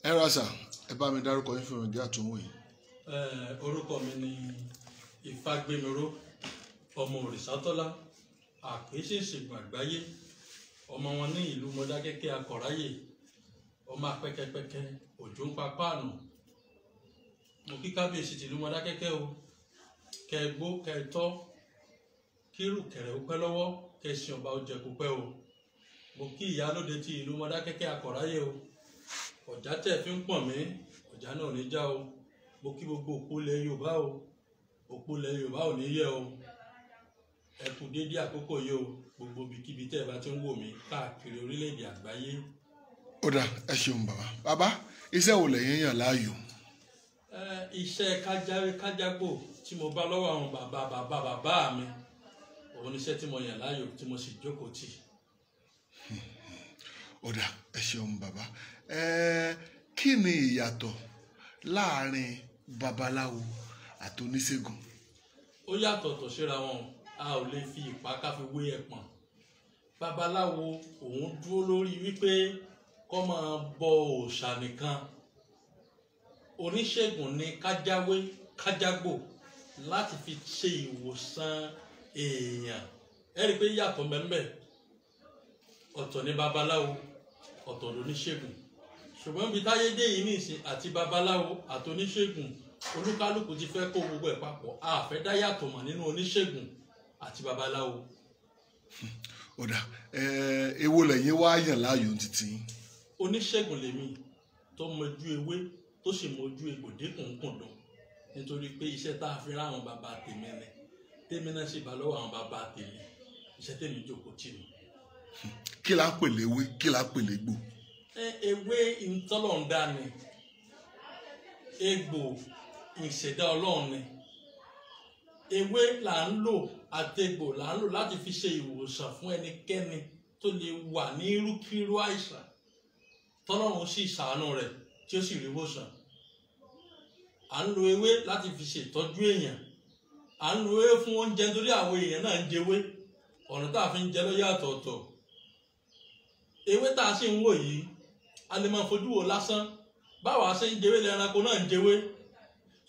ẹ rasa ẹ bá mi dárúkọ yín fún ìdí àtúnwò yìí. Orúkọ mi ni Ìfágbémiró ọmọ Òrìṣàtọ́lá àpèsèṣègùn àgbáyé ọmọ wọn ní ìlú Mọdákẹ́kẹ́ Akọ̀ráyè ọmọ apẹ́kẹ́pẹ́kẹ́ òjò ń pa páànù. Mo kí kábíyèsí tìlú Mọdákẹ́kẹ́ o, kẹgbó kẹtọ́ kírù kẹrẹ ó pẹ́ lọ́wọ́ kẹsìn ọba ó jẹ kó pẹ́ o. Mo kí ìyálóde ti ìlú Mọdákẹ́kẹ́ Akọ̀ráyè o, ọ̀já tẹ̀ fi ń pọ̀n mí ọ̀já náà ní já o. Mo kí gbogbo òpó ilẹ̀ Yorùbá o, òpó ilẹ̀ Yorùbá ò ní yẹ̀ o. Ẹ kú dédé àkókò yìí o, gbogbo ibikíbi tẹ́ ẹ bá ti ń wò mí káàkiri orílẹ̀-èdè àgbáyé. Ó dà, ẹ ṣeun bàbá iṣẹ́ wo lẹ̀yin yàn láàyò? Iṣẹ́ kájáwé kájágbò tí mo bá lọ́wọ́ àwọn bàbá mi òun ni iṣẹ́ tí mo yàn láàyò tí mo sì jókòó tì. Ó dà, ẹ ṣeun bàbá. Kí ni ìyàtọ̀ láàrin babaláwo àti oníṣègùn? Ó yàtọ̀ tó síra wọn, a ò lè fi ìpá ká fi wé ẹpọ̀n. Babaláwo òun dúró lórí wípé kó máa bọ òòṣà nìkan. Oníṣègùn ni kájáwé kájágbò láti fi ṣe ìwòsàn èèyàn. Ẹ rí i pé yàtọ̀ mẹ́mbẹ́, ọ̀tọ̀ ní babaláwo ọ̀tọ̀ lóníṣègùn. Ṣùgbọ́n bí táyé dé yìí nìsín àti babaláwo àti oníṣègùn olúkálùkù ti fẹ́ kó gbogbo ẹ̀ papọ̀, a fẹ́ dá yàtọ̀ mọ̀ nínú oníṣègùn àti babaláwo. Ó dà, èwo lẹ̀yin wá yàn láàyò títí? Oníṣègùn lèmi tó mọjú ewé tó sì mọjú egbò dínkùnkùndùn, nítorí pé iṣẹ́ tá a fi rán àwọn bàbá tèmi ni tèmi náà sì bá lọ́wọ́ àwọn bàbá tèmi, iṣẹ́ tèmi jókòó tì mí. Kí la ń pè léwé, kí la ń pè légbò? Ewé ìtọ́lọ̀ǹda ni, egbò ìṣẹ̀dá Ọlọ́run ni. Ewé là ń lò àtegbò là ń lò láti fi ṣe ìwòsàn fún ẹnikẹ́ni tó lè wà ní irúkírú àìsàn tọ́lọ́run sì ṣàánú rẹ̀ tí ó sì rí ìwòsàn. À ń lo ewé láti fi ṣètọ́jú èèyàn, à ń lo ewé fún oúnjẹ nítorí àwọn èèyàn náà ń jẹwé, ọ̀nà tá a fi ń jẹ ló yàtọ̀ ọ̀tọ̀. Ewé tá a sì ń wò yìí a lè máa fojú wò lásán, báwa ṣe ń jẹwé lẹ́ranko náà ń jẹwé.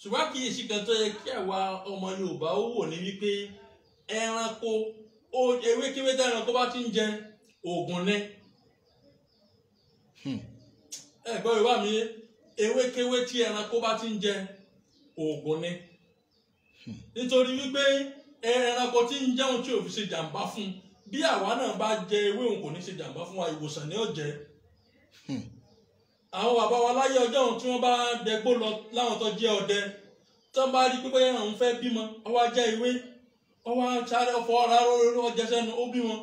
Ṣùgbọ́n kì í ṣe kan tó yẹ kí àwa ọmọ Yorùbá ó wò ní wípé ẹranko ewékewé tí ẹranko bá ti ń jẹ oògùn ni. Gbọ́ Yorùbá mi, ewékewé tí ẹranko bá ti ń jẹ oògùn ni. Nítorí wípé ẹranko tí ń jẹun tí ò fi ṣe jàǹbá fún, bí àwa náà bá jẹ ewé òun kò ní ṣe jàǹbá fún wa, ìwòsàn ni ó jẹ. Àwọn bàbá wa láyé ọjọ́ ohun tí wọ́n bá dẹgbó lọ láwọn tó jẹ́ ọdẹ, tí wọ́n bá rí pípẹ́ yẹn àwọn fẹ́ bímọ, ọwọ́ ajá ewé, ọwọ́ sáré ọ̀fọ̀ ara lórí ọjà sẹ́nu ó bí wọn.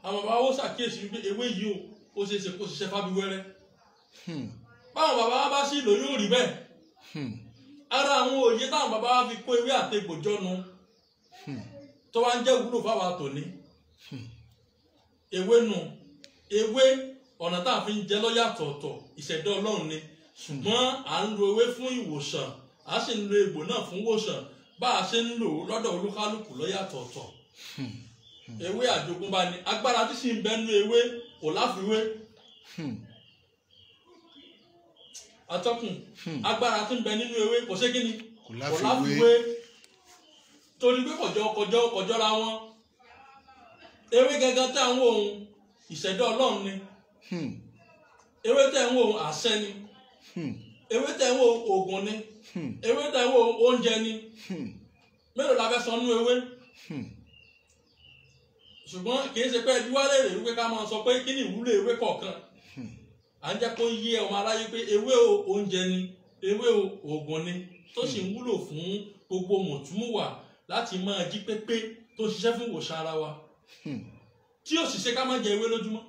Àwọn bàbá ó ṣàkíyèsí wípé ewé yìí ó ṣe é ṣe kó ṣiṣẹ́ fábíwẹ́rẹ́. Báwọn bàbá wa bá sí ìlò yóò rí bẹ́ẹ̀. Ara àwọn òye táwọn bàbá wa fi kó ewé àtegbò jọnu tó wá ń jẹ́ wúlò fáwa tòní. Ewé nù, ewé ọ̀nà tá a fi ń jẹ lọ́yàtọ̀ ọ̀tọ̀, ìṣẹ̀dá Ọlọ́run ni. Ṣùgbọ́n à ń lo ewé fún ìwòsàn, a sì ń lo egbò náà fún ìwòsàn, bá a ṣe ń lò ó lọ́dọ̀ olúkálùkù lọ́yàtọ̀ ọ̀tọ̀. Ewé àjogúnbá ni, agbára tí sì ń bẹ nínú ewé kò láfiwé. Atọ́kùn, agbára tí ń bẹ nínú ewé kò ṣe kí ni? Kò láfiwé. Torí pé kọjọ́ra wọn. Ewé gẹ́gẹ́ tí à ń wò ó ìṣẹ̀dá Ọlọ́run ni. Ewé tẹ̀ ń wò ó àṣẹ ni. Ewé tẹ̀ ń wò ó oògùn ni. Ewé tẹ̀ ń wò ó oúnjẹ ni. Mélòó la fẹ́ sọ nínú ewé? Ṣùgbọ́n kì í ṣe pé ẹbí wálé rè wípé ká máa sọ pé kí ni ìwúlò ewé kọ̀ọ̀kan. À ń jẹ́ kó yé ọmọ aráyé pé ewé oúnjẹ ni, ewé oògùn ni, tó sì ń wúlò fún gbogbo mọ̀túmùwà láti máa jí pépé tó ṣiṣẹ́ fún ìwòsàn ara wa. Tí ó sì ṣe ká má jẹ ewé lójúmọ́.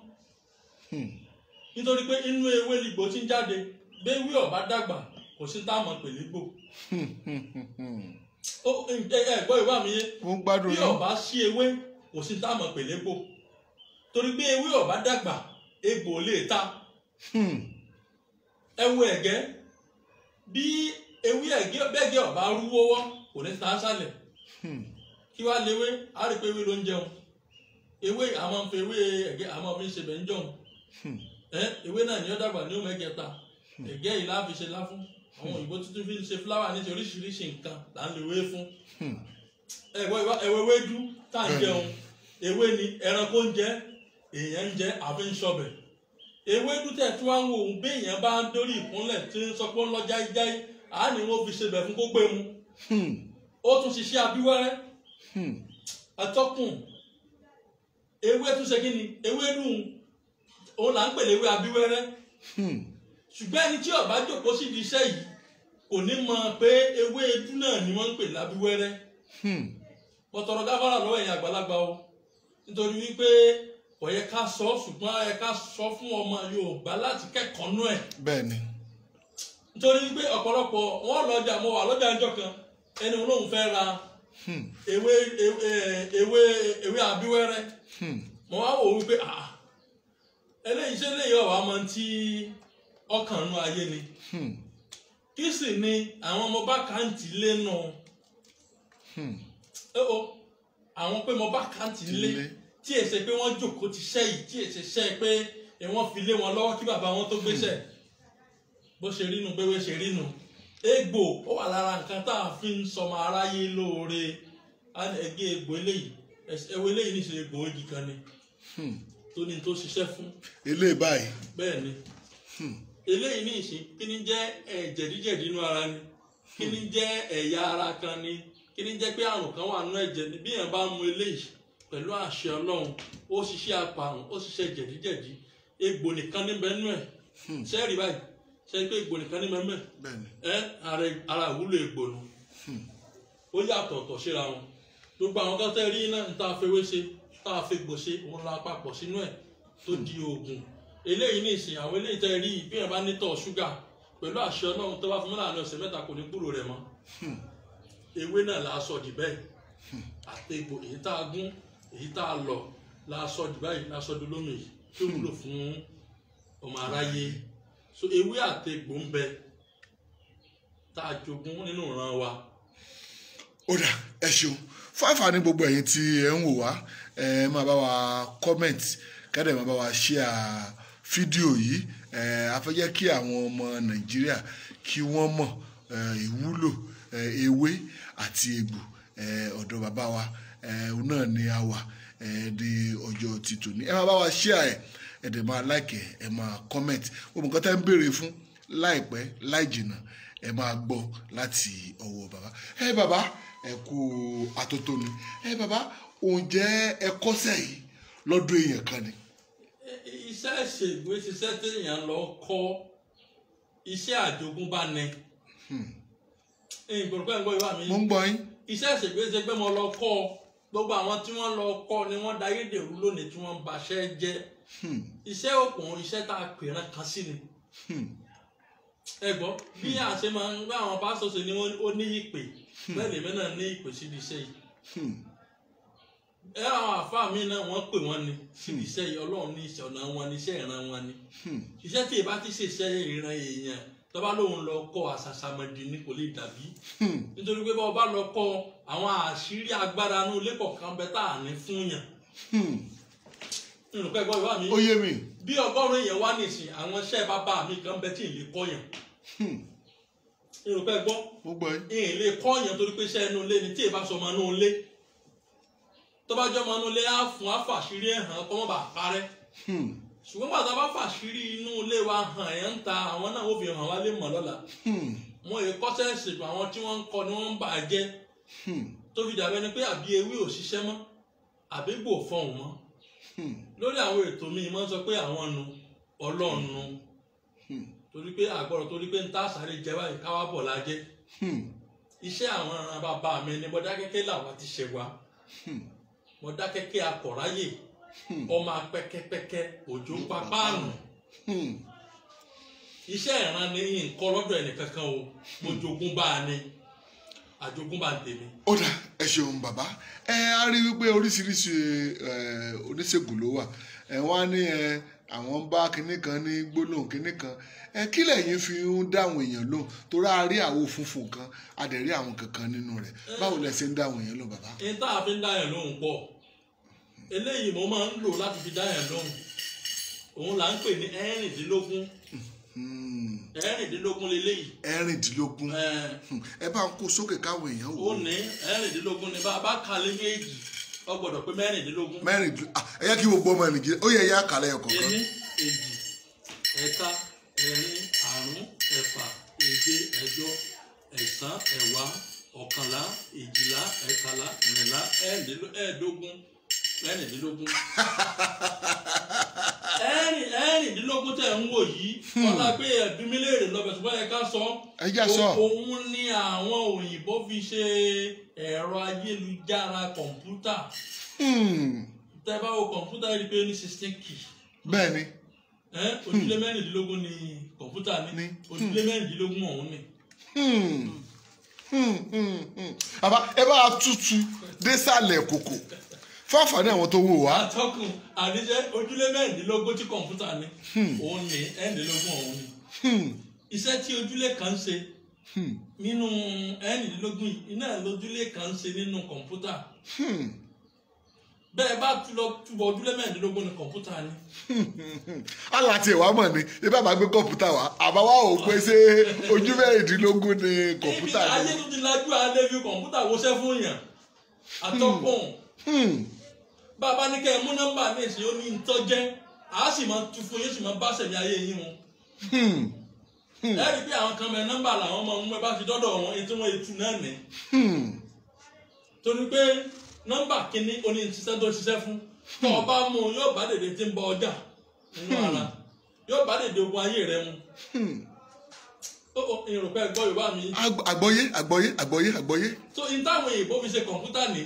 Nítorí pé inú ewé lìgbò tí ń jáde, béwé ọ̀bá dàgbà kò sí tá a mọ̀ pèlè gbò. Gbọ́ Yorùbá mi yé, bí ọ̀bá sí ewé kò sí tá a mọ̀ pèlè gbò. Torí pé ewé ọ̀bá dàgbà egbò lè ta. Ẹ wo ẹ̀gẹ́, bí ewé bẹ́gẹ́ ọ̀bá rúwọ́wọ́ kò ní ta sálẹ̀. Kí wá léwé, a rí pé ewé ló ń jẹun. Ewé àmọ́ ń fi ewé ẹ̀gẹ́ àmọ́ fi ń ṣe bẹ̀ ń jọun. Ewé náà ni ó dàgbà ní ó mẹ́kẹta. ẹ̀gẹ́ yìí láfi ṣe láfún àwọn òyìnbó tuntun fi ń ṣe fúláwà ní oríṣiríṣi nǹkan là ń lo ewé fún ewédú tá à ń jẹun ewé ni ẹranko ń jẹ èèyàn ń jẹ àfi ń ṣọbẹ̀ ewédú tẹ̀ tí wọ́n ń wo òun bí èèyàn bá ń dórí ìkúnlẹ̀ tí ń sọ pé ó ń lọ jáíjáí àá ní wọ́n fi ṣe bẹ̀ fún kó gbé mu ó tún ṣiṣẹ́ abíwẹ́rẹ́ atọ́kùn ewé tún ṣe kí ni ewédú òun là ń pè léwé abíwẹ́rẹ́ ṣùgbọ́n ẹni tí ó bá jókòó sí di iṣẹ́ yìí kò ní mọ̀ pé ewédú náà ni wọ́n ń pè lábíwẹ́rẹ́ pọ̀tọ̀rọ̀ gáfárà lọ́wọ́ ẹ̀yin àgbàlagbà o nítorí wípé kò yẹ ká sọ ṣùgbọ́n ẹ ká sọ fún ọmọ Yorùbá láti kẹ́kọ̀ọ́ nú ẹ̀. bẹ́ẹ̀ni. nítorí wípé ọ̀pọ̀lọpọ̀ wọ́n lọ́jà mo wà lọ́jà ńjọ́ kan ẹni olóhùn fẹ́ ra ewé abíwẹ́rẹ́ mo wá wò wípé eléyìí ṣe léyìí ọ̀wá mọ tí ọkàn nú ayé ni kí sì ni àwọn ọmọ bá kàǹtì lé nù àwọn pé mo bá kàǹtì lé tí èsè pé wọ́n jókòó ti ṣẹ́ yìí tí èsè ṣẹ́ pé wọ́n fi lé wọn lọ́wọ́ kí bàbá wọn tó gbéṣẹ́ bó ṣe rínu gbéwé ṣe rínu egbò ó wà lára nǹkan tá a fi ń sọmọ aráyé lóore ẹgbẹ́ egbò eléyìí ẹwọ eléyìí ní ìṣe egbò igi kan ni tó ní tó ṣiṣẹ́ fún. eléyìí báyìí. bẹ́ẹ̀ ni eléyìí ní ìṣe kí ni jẹ́ jẹ̀díjẹ̀dí inú ara ni kí ni jẹ́ ẹ̀yà ara kan ni kí ni jẹ́ pé àrùn kan wà nínú ẹ̀jẹ̀ ni bí èèyàn bá mu eléyìí pẹ̀lú àṣẹ Ọlọ́run ó ṣiṣẹ́ apàrùn ó ṣiṣẹ́ jẹ̀díjẹ̀dí egbò nìkan níbẹ̀ nú ẹ̀ ṣẹ́ẹ̀rì báyìí ṣe pé egbò nìkan ní mẹ́mẹ́ ara ìwúlò egbò nù ó yàtọ̀ ọ̀tọ̀ síra wọn gbogbo àwọn kan tẹ́ rí náà ń tá a fewé ṣe tá a fegbò ṣe òun la papọ̀ sínú ẹ̀ tó di oògùn eléyìí ní ìsìn àwọn eléyìí tẹ́ rí bí ẹ̀ bá nítọ̀ ṣúgà pẹ̀lú àṣẹ Ọlọ́run tó bá fún mi láàrin ọ̀sẹ̀ mẹ́ta kò ní kúrò rẹ̀ mọ́ ewé náà la sọ di bẹ́ẹ̀ àti egbò èyí tá a gún èyí tá a lọ la sọ di báyìí la sọ di lómi tó wúlò fún ọmọ aráyé so ewé àtegbò ń bẹ tá a jogún nínú ìran wa. ó dà ẹ ṣeun fún àǹfààní gbogbo ẹ̀yin tí ẹ ń wò wá ẹ máa bá wa comment kẹ́dẹ̀ máa bá wa share fídíò yìí a fẹ́ jẹ́ kí àwọn ọmọ Nàìjíríà kí wọ́n mọ̀ ìwúlò ewé àti egbò ọ̀dọ̀ bàbá wa òun náà ni a wà di ọjọ́ ti tòní ẹ máa bá wa share ẹ dẹ̀ máa like ẹ máa comment gbogbo nǹkan tẹ́ ń béèrè fún láìpẹ́ láì jìnnà ẹ máa gbọ́ láti ọwọ́ bàbá bàbá ẹ kú atótónu bàbá ǹjẹ́ ẹ kọ́ṣẹ́ yìí lọ́dún èèyàn kan ni. iṣẹ́ ìṣègùn ṣiṣẹ́ téèyàn lọ kọ́ iṣẹ́ àjogúnbá ni ìgbòròpẹ́ ń gbọ́ ìwà mi. mo ń gbọ́ yín. iṣẹ́ ìṣègùn ṣe pé mo lọ kọ́ gbogbo àwọn tí wọ́n lọ kọ́ ni wọ́n dayédèrú lónìí tí wọ́n ń baṣẹ́ jẹ́ iṣẹ́ òkun iṣẹ́ tá a pèrán kan sí ni ẹ gbọ́ bí a ṣe máa ń gbá àwọn pásítọ̀ ṣe ni ó ní ìpè bẹ́ẹ̀ lèmi náà ní ìpè síbi iṣẹ́ yìí àwọn àfáà mi náà wọ́n pè wọ́n ni síbi iṣẹ́ yìí Ọlọ́run ní iṣẹ́ ọ̀nà wọn ni iṣẹ́ ìran wọn ni iṣẹ́ tí ìbá ti ṣe iṣẹ́ ìran èèyàn tọ́ba lòun lọ kọ́ àṣàṣàmọ̀dì ni kò lè dàbí nítorí pé bá lọ kọ́ àwọn àṣírí agbára inú ilé kọ̀ọ̀kan bẹ tá à ní fún yàn nǹkan ẹ̀gbọ́n ìwà mi. ó yé mi. bí 100 èèyàn wá nìsín àwọn iṣẹ́ bàbá mi kan bẹ tí ì lè kọ́ yàn. nǹkan ẹ̀gbọ́n. mo gbọ́ yín. ì lè kọ́ yàn torí pé iṣẹ́ inú ilé ni tí ì bá sọ ọmọ inú ilé. tó bá jẹ́ ọmọ inú ilé á fún àfàṣírí ẹ̀ hàn kọ́ mọ́ bàa parẹ́. ṣùgbọ́n bàtà bá fàṣírí inú ilé wa hàn ẹ̀ ń ta àwọn náà ó fi hàn wá lé mọ̀ lọ́la. wọn èè kọ́ṣẹ́ ṣètò àwọn tí wọ́n ń kọ́ ni wọ́n ń bà á jẹ́. tó fi dàbẹ́ ni pé àbí ewé ò ṣiṣẹ́ mọ́ àbí gbò fọhùn mọ́ lórí àwọn ètò mi máa ń sọ pé àwọn nu Ọlọ́run nu torí pé àgbọ̀rọ̀ torí pé ń tá àṣàrí jẹ báyìí káwá bọ̀ lájẹ́ iṣẹ́ àwọn aràn bàbá mi ni Mọdákẹ́kẹ́ làwa ti ṣẹ̀ wá Mọdákẹ́kẹ́ akọ̀ráyè ọmọ apẹ́kẹ́pẹ́kẹ́ òjò pápáànù iṣẹ́ ìran ní nǹkan lọ́dọ̀ ẹnìkankan o mo jogún bá a ní àjogúnbá tèmi. ó dà ẹ ṣeun bàbá a rí wípé oríṣiríṣi oníṣègùn ló wà wọ́n á ní àwọn ń bá kinní kan ní gbólóhùn kinní kan kí lẹ̀yin fi ń dáhùn èèyàn lóhùn torí a rí àwo funfun kan a dẹ̀ rí àwọn kankan nínú rẹ̀ báwo lẹ ṣe ń dáhùn èèyàn lóhùn bàbá. ní tá a fi ń dáhùn lóhùn pọ̀ eléyìí mo máa ń lò láti fi dáhùn lóhùn òun là ń pè ní ẹ̀rìndínlógún ẹ̀rìndínlógún leléyìí. ẹ̀rìndínlógún ẹ bá ń kó sókè káwọn èèyàn wò. ó ní ẹ̀rìndínlógún ni bá a bá kà lé méjì ó gbọ́dọ̀ pé mẹ́rìndínlógún. ẹ yẹ kí gbogbo ọmọ Nàìjíríà ó yẹ ẹyà kàlẹ́ ọ̀kọ̀ọ̀kan. ení èjì ẹ̀ta ẹ̀rin àrún ẹ̀fà èje ẹ̀jọ ẹ̀sán ẹ̀wá ọ̀kànlá èjìlá ẹ̀tàlá ẹ̀rìnlá ẹ̀ẹ́dógún mẹ́rìndínlógún. ẹ̀rìndínlógún tẹ̀ ń wò yìí ọlá pé ẹ̀dùn mi léèrè lọ́bẹ̀ ṣùgbọ́n ẹ̀ka sọ òun ni àwọn òyìnbó fi ṣe ẹ̀rọ ayélujára kọ̀ǹpútà. tẹ́ bá wo kọ̀ǹpútà yìí pé ó ní 16 key. bẹ́ẹ̀ni. ojúlé mẹ́rìndínlógún ni kọ̀ǹpútà ní ojúlé mẹ́rìndínlógún ọ̀hún ni. àbá ẹ bá tutù désàlẹ̀ kòkò fún àǹfààní àwọn tó wò wá. àtọkùn àníjẹ ojúlé mẹ́rìndínlógún tí kọ̀ǹpútà ní òun ní ẹ̀ẹ́dínlógún ọ̀hún ni. iṣẹ́ tí ojúlé kan ń ṣe nínú ẹ̀ẹ́dínlógún yìí iná lójúlé kan ń ṣe nínú kọ̀ǹpútà. bẹ́ẹ̀ bá túbọ̀ ojúlé mẹ́rìndínlógún ní kọ̀ǹpútà ni. aláti ìwà mọ̀ ni ibà bá gbé kọ̀ǹpútà wá àbáwá ò pé ṣé ojú mẹ́rìndínlógún ní kọ̀ǹpútà ni. ibi ayé tó ti lajú alẹ́ fi kọ̀ǹpútà wọṣẹ́ fún yàn àtọkùn. bàbá ní kẹ́ ẹ mú nọ́mbà ní èsì ó ní ntọ́jẹ́ àá sì máa tu fún yín sì máa bá sẹ̀mí ayé yín mu. ẹ rí i pé àwọn kan mẹ nọ́mbà làwọn máa ń mú ẹ bá fi dọ́dọ̀ wọn etí wọn ètù náà ní. torí pé nọ́mbà kínní oní ìṣiṣẹ́ tó ṣiṣẹ́ fún tó o bá mú yóò bá dèdè tí ń bọ ọjà nínú ara yóò bá dèdè ogun ayé rẹ mu. ìrùpẹ́ gbọ́ Yorùbá mi. àgbọ́yé. so ìtàwọn èèbó fi ṣe kọ̀ǹpútà ní.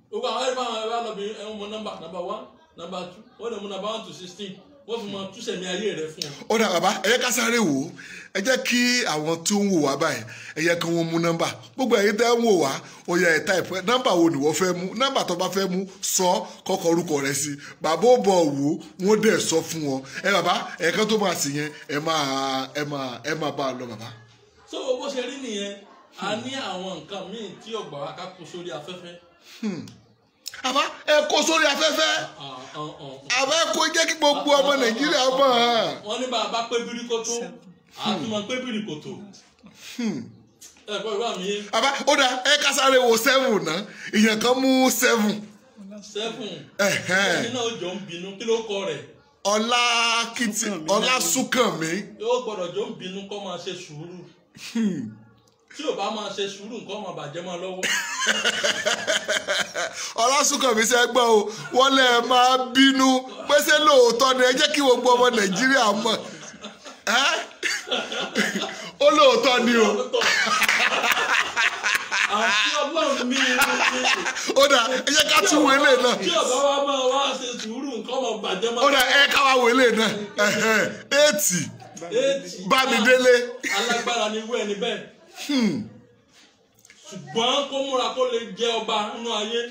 gbogbo àwọn ẹ̀rọ àwọn ẹ̀rọ lọ́bi ẹ̀rọ mọ nọ́mbà 1 nọ́mbà 2 wọ́n lè mú nọ́mbà 1 to 16 wọ́n fi mọ túṣẹ̀mí ayé rẹ̀ fún ọ. ó dà bàbá ẹ jẹ́ ká sáré wò ó ẹ jẹ́ kí àwọn tó ń wò wá báyìí ẹ yẹ kí wọ́n mú nọ́mbà gbogbo ẹ̀yin tẹ́ ń wò wá ó yẹ ẹ̀ táìpù nọ́mbà wo ni wọ́n fẹ́ mú nọ́mbà tó bá fẹ́ mú sọ kọ́kọ́ orúkọ rẹ̀ sí bàbá ó bọ̀ wò wọ́n dẹ̀ sọ fún wọn ẹ bàbá ẹ̀kan tó máa sì yẹn ẹ máa bá a lọ bàbá. so bó ṣe rí nìyẹn a ní àwọn nǹkan míì tí ọgbà wa ká kó sórí afẹ́fẹ́. àbá ẹ kó sórí afẹ́fẹ́ àbá ẹ kó jẹ́ kí gbogbo ọmọ Nàìjíríà mọ̀ ọ́n. wọ́n ní bàbá pé bíríkótó àtúmọ̀ pé bíríkótó. ẹ gbọ́ ìwà mi. àbá ó dà ẹ ká sáré wo 7 náà ìyẹn kan mú 7. 7 ẹni náà jọ ń bínú kí ló kọ rẹ̀. Ọlásùnkànmí. yóò gbọ́dọ̀ jọ ń bínú kó máa ṣe sùúrù. tí ò bá máa ṣe sùúrù nǹkan máa bàjẹ́ máa lọ́wọ́. Ọlásùnkànmí ṣe gbọ́ o wọ́n lè máa bínú pé ṣé lóòótọ́ ni ẹ jẹ́ kí gbogbo ọmọ Nàìjíríà mọ̀ ó lóòótọ́ ni o. àti Ọlọ́run mi ó dà ẹ jẹ́ ká tún wọlé náà. tí ọ̀bá wa máa wá ṣe sùúrù nǹkan máa bàjẹ́ máa. ó dà ẹ ká wá wọlé náà 8 Bámidélé. alágbára ni irú ẹni bẹ́ẹ̀. ṣùgbọ́n kó múra kó lè jẹ ọba nínú ayé.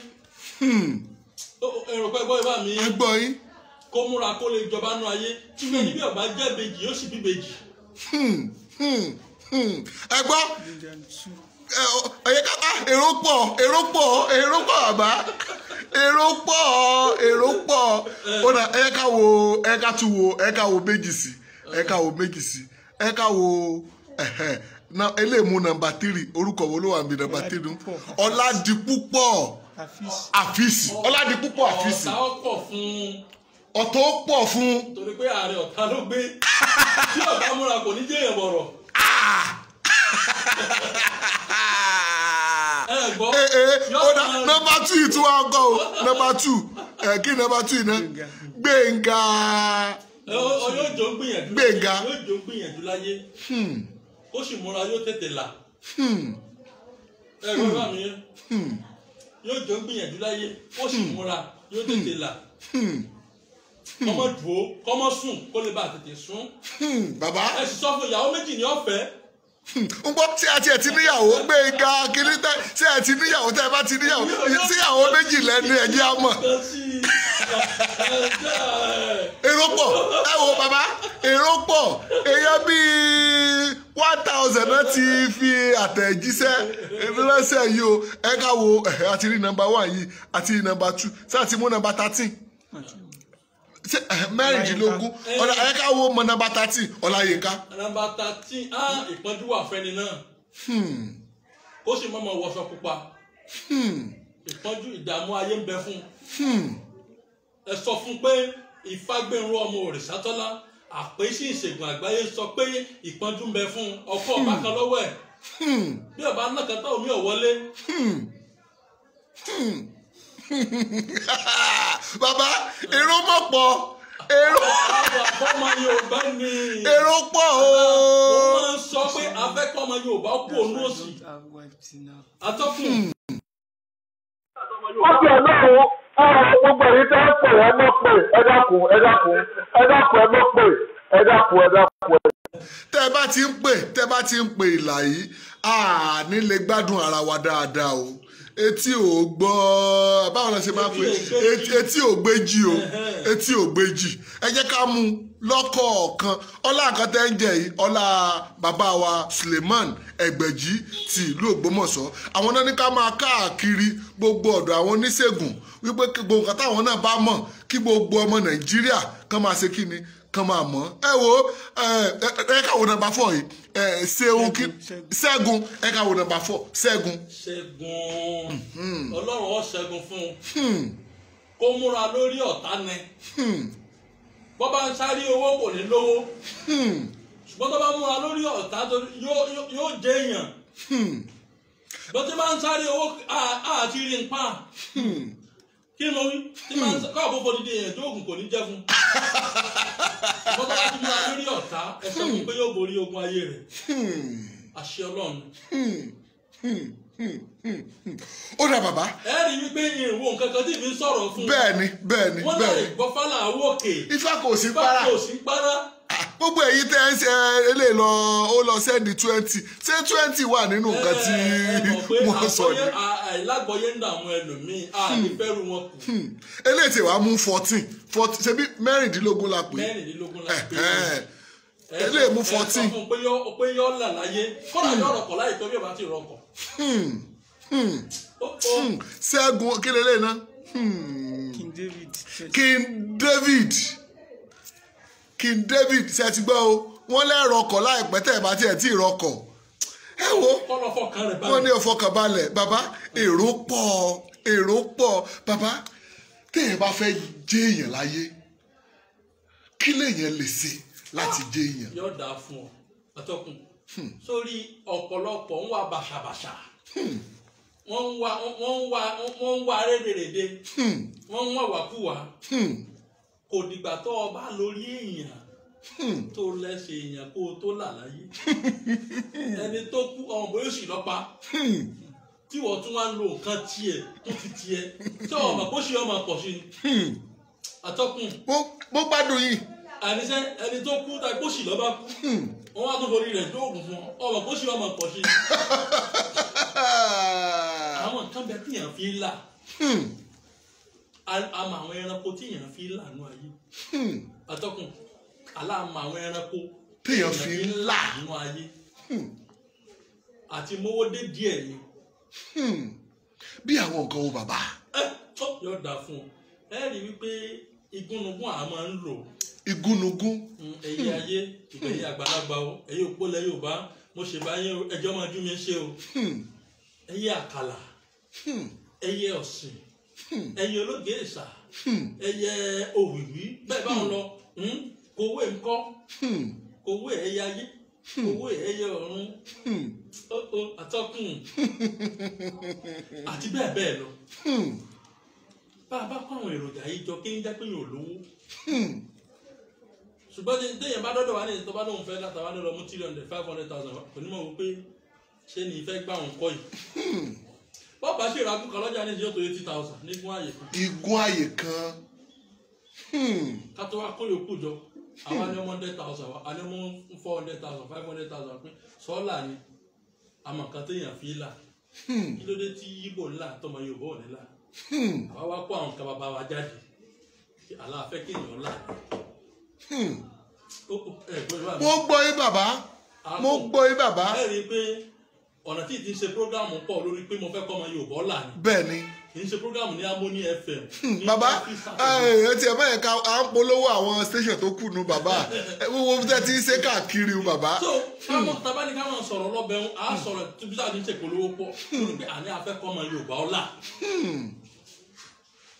èrò pẹ́ gbọ́ ìbá mi. a gbọ́ yín. kó múra kó lè jọba nínú ayé tí wọ́n ní bí ọba jẹ́ bèjì yóò sì bí bèjì. ẹ gbọ́ èrò pọ̀ àbá èrò pọ̀ ó dà ẹ ká tún wo ẹ ká wo méjì sí ẹ ká wo méjì sí ẹ ká wo eléèmú nọ́mbà 3 orúkọ wo ló wà ní nọ́mbà 3 Ọládipúpọ̀ Àfíìsì Ọládipúpọ̀ Àfíìsì ọ̀tọ̀ pọ̀ fún. torí pé ààrẹ ọ̀tá ló gbé tí ọ̀tá múra kò ní jẹ́yàn bọ̀rọ̀. ó dá nọ́mbà 2 tí wọ́n kọ́ o nọ́mbà 2 kí nọ́mbà 2 náà Gbénga. yóò jọ gbìyànjú láyé ó sì múra yóò tètè là. ẹ̀rọ bá mi yẹn yóò jọ gbìyànjú láyé ó sì múra yóò tètè là. kọ́mọ dùó kọ́mọ sùn kó lè bá tètè sùn. bàbá ẹ sì sọ fún ìyàwó méjì ní ọ̀fẹ́. ń gbọ́ tí a tiẹ̀ ti níyàwó Gbénga kiri tẹ́ tí a ti níyàwó tẹ́ ẹ bá ti níyàwó tíyàwó méjì lẹ́nu ẹ̀jẹ̀ á mọ̀. èrò pọ̀ ẹ wo bàbá èrò pọ̀ èèyàn bíi 1000 náà ti fi àtẹ̀jíṣẹ́ ránṣẹ́ yìí o ẹ ká wo àti rí nọ́mbà 1 yìí àti rí nọ́mbà 2 sáà ti mú nọ́mbà 13 mẹ́rìndínlógún ọ̀la ẹ̀ka wo mọ nọ́mbà 13 Ọláyínká. nọ́mbà 13 ìpọ́njú wà fẹ́ni náà kó sì mọ́mọ́ wọṣọ pupa ìpọ́njú ìdààmú ayé ń bẹ fún ẹ sọ fún pé Ìfágbénró ọmọ Òrìṣàtọ́lá àpèsè ìṣègùn àgbáyé sọ pé ìpọ́njú ń bẹ fún ọkọ ọba kan lọ́wọ́ ẹ̀ bí ọba náà kan tá omi ò wọlé. bàbá èrò mọ̀ pọ̀ èrò pọ̀ o. mo máa ń sọ pé afẹ́kọ́ ọmọ Yorùbá kú òun òsì atọ́kùn. wọ́n ti ẹ̀ náà gbogbo èyí tẹ́ ẹ pè ẹ mọ́ pé ẹ dákun ẹ mọ́ pé ẹ dákun. tẹ́ ẹ bá ti ń pè ìlà yìí àní lè gbádùn ara wa dáadáa o etí ò gbọ́ báwọn lọ ṣe máa pè etí ò gbéjì o etí ò gbéjì ẹ jẹ́ ká mú lọ́kọ̀ọ̀kan ọlá nǹkan tẹ́ ń jẹ yìí ọlá bàbá wa Suleiman Ẹgbẹ̀jì ti ìlú Ògbómọ̀ṣọ́ àwọn náà ní ká máa káàkiri gbogbo ọ̀dọ̀ àwọn oníṣègùn wípé gbogbo nǹkan táwọn náà bá mọ̀ kí gbogbo ọmọ Nàìjíríà kàn máa ṣe kí ni kàn máa mọ̀ ẹ wo ẹ káwọn nọ́mbà 4 yìí Ṣẹ́gun ẹ káwọn nọ́mbà 4 Ṣẹ́gun. Ọlọ́run ó ṣẹ́gun fún un kó múra lórí ọ̀tá ni bọ́ bá ń sáré owó kò ní lówó ṣùgbọ́n tó bá múra lórí ọ̀tá yóò jẹ́ èèyàn bó ti máa ń sáré owó àti rí n pa kí ni mo wí tí máa ń kọ́ àkókò dídé èèyàn tó oògùn kò ní jẹ́ fún ṣùgbọ́n tó bá ti múra lórí ọ̀tá ẹ sọ fún pé yóò borí ogun ayé rẹ̀ àṣẹ Ọlọ́run. Ó dà bàbá. ẹ rí i wípé ìrìnwó nǹkan kan tí mi ń sọ̀rọ̀ fún. bẹ́ẹ̀ni. wọ́n náà gbọ́ fálà owó òkè. Ifá kò sí para. gbogbo èyí tẹ́ ń ṣe eléyìí ó lọ sẹ́ndì 20 ṣé 20 wà nínú nǹkan tí wọ́n sọ ni. àìlágbọ́yé ń dààmú ẹlòmíín àìfẹ́rù wọn kù. eléyìí tí wàá mú 14 ṣebí mẹ́rìndínlógún la pè. eléyìí mú 14. ẹ sọ fún pé yọ là láyé kọ́nà yọ ọ̀rọ̀kọ̀ láì tó bí ẹ bá ti rọkọ̀. Ṣẹ́gun kí lélẹ́yìn náà. King David ṣe ti gbọ́ o wọ́n lẹ́rọ ọkọ̀ láìpẹ́ tẹ̀ bá tiẹ̀ tí ì rọkọ̀ ẹ wo wọ́n ní ọ̀fọ̀kànbalẹ̀ bàbá èrò pọ̀ bàbá téèyàn bá fẹ́ jẹ́ èèyàn láyé kí lèèyàn lè ṣe láti jẹ́ èèyàn. yóò dáa fún ọ atọ́kùn sórí ọ̀pọ̀lọpọ̀ ń wá bàṣàbàṣà wọ́n ń wá rédèrèdè wọ́n ń wá wàkúwà kò dìgbà tó o bá lórí èèyàn tó lẹ́sẹ̀ èèyàn kó o tó là láyé ẹni tó kú ọmọ bóyá sì lọ́pa tí wọ́n tún wá ń lo nǹkan tiẹ̀ tó fi tiẹ̀ tí ọmọ kó ṣe ọmọ pọ̀ sí ni atọ́kùn. mo gbádùn yìí. àníṣe ẹni tó kú tàbí kó sì lọ́ba kú wọ́n wá tó forí rẹ̀ dóògùn fún ọmọ kó ṣe ọmọ pọ̀ sí ni. àwọn nǹkan bẹ tíyàn fi là àmọ́ àwọn ẹranko tíyàn fi lànà ayé atọ́kùn aláàmọ́ àwọn ẹranko tíyàn fi lànà ayé àti mówódé díẹ̀ ni. bí àwọn nǹkan wo bàbá. yóò dà fún ọ ẹ rí i wípé igúnnugún àá máa ń lò. igúnnugún. ẹyẹ ayé ìgbẹ̀yìn àgbàlagbà o ẹyẹ òpólẹ̀ Yorùbá mo ṣe bá yẹn ẹjọ́ máa jú mi ṣe o ẹyẹ àkàlà ẹyẹ ọ̀sìn ẹyẹ ológe ìsà ẹyẹ òwìwí bẹ́ẹ̀ báwọn lọ kòwé ńkọ́ kòwé ẹyẹ ayé kòwé ẹyẹ ọ̀run atọ́kùn àti bẹ́ẹ̀ bẹ́ẹ̀ lọ bá a bá kó àwọn èròjà yìí jọ kí n jẹ́ pé yóò lówó ṣùgbọ́n téèyàn bá dọ́dọ̀ wá ní ìtọ́ bá lóun fẹ́ láta wá ní lọ mú 300,000 500,000 kò ní mọ̀ wípé ṣé ni ìfẹ́ gbà wọn kọ́ yìí bọ́ọ̀ bá ṣe ìràgùn kan lọ́jà ní ìṣẹ́ tó 80,000 ní igun ààyè kan. igun ààyè kan. ká tó wá kó yòókù jọ àwa ní 100,000 a ní mú 400,000 500,000 pé sọ́ọ́là ni àmọ̀ kan téèyàn fi là kí ló dé tí Ìgbò ńlá tọmọ Yorùbá ò ní là àwa wá kó àwọn kan bàbá wa jáde aláàfẹ́ kéèyàn là mo gbọ́ yín bàbá mo gbọ́ yín bàbá. ẹ rí i pé ọ̀nà tí ti ń ṣe prógráàmù pọ̀ lórí pé mo fẹ́ kọ́ ọmọ Yorùbá ọ̀la ni. bẹ́ẹ̀ ni. kì í ṣe prógráàmù ní Harmony FM. bàbá ẹ ti ẹ bẹ́ẹ̀ ká à ń polówó àwọn station tó kù nù bàbá wo tẹ́ ti ń ṣe káàkiri o bàbá. so tabani ká máa sọ̀rọ̀ lọ́bẹ̀ ń á sọ̀rọ̀ tóbi sáà ní ṣe polówó pọ̀ lórí pé àní afẹ́ kọ́ ọmọ Yorùbá ọ̀la.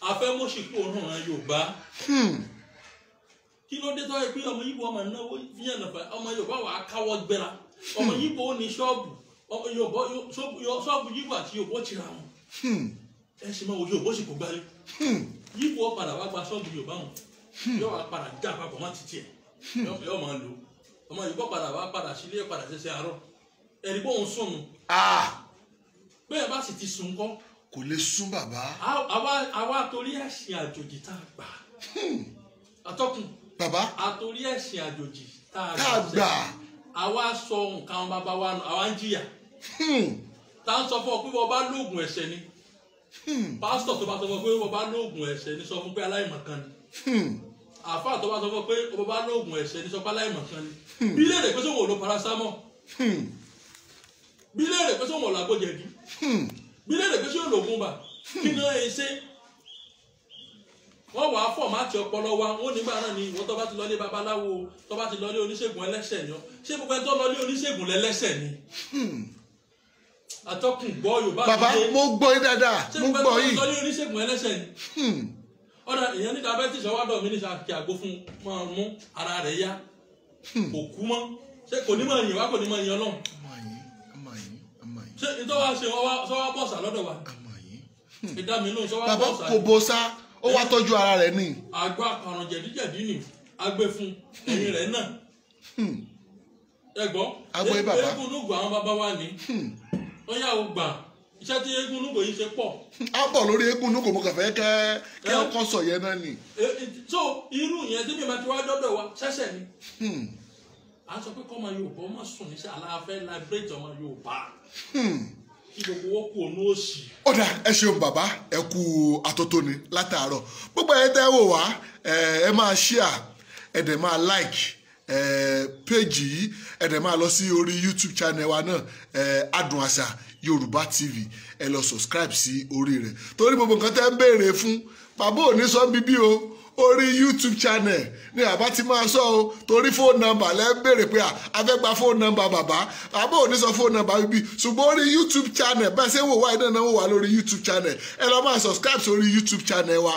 afẹ́ mọ́ṣíkú òun hàn Yorùbá. kí ló dé tó yẹ pé ọmọ Yíbò ọmọ náwó yẹn nàfẹ ọmọ Yorùbá wà á káwọ́ gbéra ọmọ Yíbò ní ṣọ́ọ̀bù ọmọ Yorùbá ṣọ́ọ̀bù Yíbò àti Yorùbá ti ra wọn ẹ sì máa wo Yorùbá sì kò gbálẹ̀ Yíbò padà wá gba ṣọ́ọ̀bù Yorùbá wọn yóò wá padà já àpapọ̀ má ti tiẹ̀ yóò máa lò ọmọ Yorùbá padà wá padà sílé padà ṣẹṣẹ àárọ̀ ẹni bóun sùn nù bẹ́ẹ̀ bá sì ti sùn kọ́ kò lè sún bàbá. àwa torí ẹ̀sìn àjòjì tá a gbà atọ́kùn bàbá àtòrí ẹ̀sìn àjòjì tá a gbà àwa sọ nǹkan bàbá wa nù àwa ń jìyà tá a ń sọ fún ọ pé wọ́n bá lóògùn ẹ̀ṣẹ̀ ni pásítọ̀ tó bá sọ fún ọ pé wọ́n bá lóògùn ẹ̀ṣẹ̀ ni sọ fún pé aláìmọ̀kan ni àfáà tó bá sọ fún ọ pé wọ́n bá lóògùn ẹ̀ṣẹ̀ ni sọ pé aláìmọ̀kan ni bí léèrè pé sóhun ò lo paracetamol bí léèrè pé sóhun ò lo agbójẹ̀dí bí léèrè pé sóhun ò lo ògùn bà kí ni wọ́n yẹ ṣe wọ́n wàá fọ̀mátì ọpọlọ wa wọ́n nígbà náà ni ìwọ́n tó bá ti lọlé babaláwo tó bá ti lọlé oníṣègùn ẹlẹ́ṣẹ̀ ni ọ́ ṣé gbogbo ẹni tó lọlé oníṣègùn lẹ́lẹ́ṣẹ̀ ni. atọ́kùn gbọ́ Yorùbá bàbá mo gbọ́ yín dáadáa mo gbọ́ yín. ṣé gbogbo ẹni tó lọlé oníṣègùn ẹlẹ́ṣẹ̀ ni. ọ̀dà èèyàn ní diabetes ọwọ́dọ̀ mi ní sàkí àgbo fún máa mú ara rẹ̀ yá kò kú mọ́ ṣé kò ní máa yìn wá kò ní máa yìn Ọlọ́run. ṣé ìtọ́wá ṣe sọ́wọ́ bọ̀sà lọ́dọ̀ wa ìdáminú sọ́wọ́ bọ̀sà. bàbá kò bó sá ó wá tọ́jú ara rẹ̀ ní. àgọ́ àkàrùn jẹ̀díjẹ̀dí ni agbé fún ẹ̀yìn rẹ̀ náà. ẹ̀gbọ́n eégún núgò àwọn bàbá wa ní. wọ́n yà ó gbà iṣẹ́ tí eégún núgò yìí ṣe pọ̀. a bọ̀ lórí eégún núgò mo kàn fẹ́ kẹ́ ọkọ sọ yẹn náà ni. so irú yẹn tí mi máa ti wá dọ́dọ̀ wa ṣẹ̀ṣẹ̀ ni. à ń sọ pé kọ́mọ Yorùbá ọmọ sùn níṣẹ́ aláfẹ́ láìbírèjì ọmọ Yorùbá. kí gbogbo wọ́n kú ònú òsì. ó dà ẹ ṣeun bàbá ẹ kú atótóni látàárọ̀ gbogbo ẹ tẹ́ wò wá ẹ máa share ẹ dẹ̀ máa like péjì yìí ẹ dẹ̀ máa lọ sí orí YouTube channel wa náà Adùn Àṣà Yorùbá TV ẹ lọ subscribe sí orí rẹ̀ torí gbogbo nǹkan tẹ́ ń béèrè fún bàbá ò ní sọ bíbí o orí YouTube channel ní àbá ti máa sọ o torí fóònù nọ́mbà lẹ ń béèrè pé a fẹ́ gba fóònù nọ́mbà bàbá ò ní sọ fóònù nọ́mbà bíbí ṣùgbọ́n orí YouTube channel bẹ́ẹ̀ ṣe wò wá iná náà wò wá lórí YouTube channel ẹ lọ máa subscribe sórí YouTube channel wa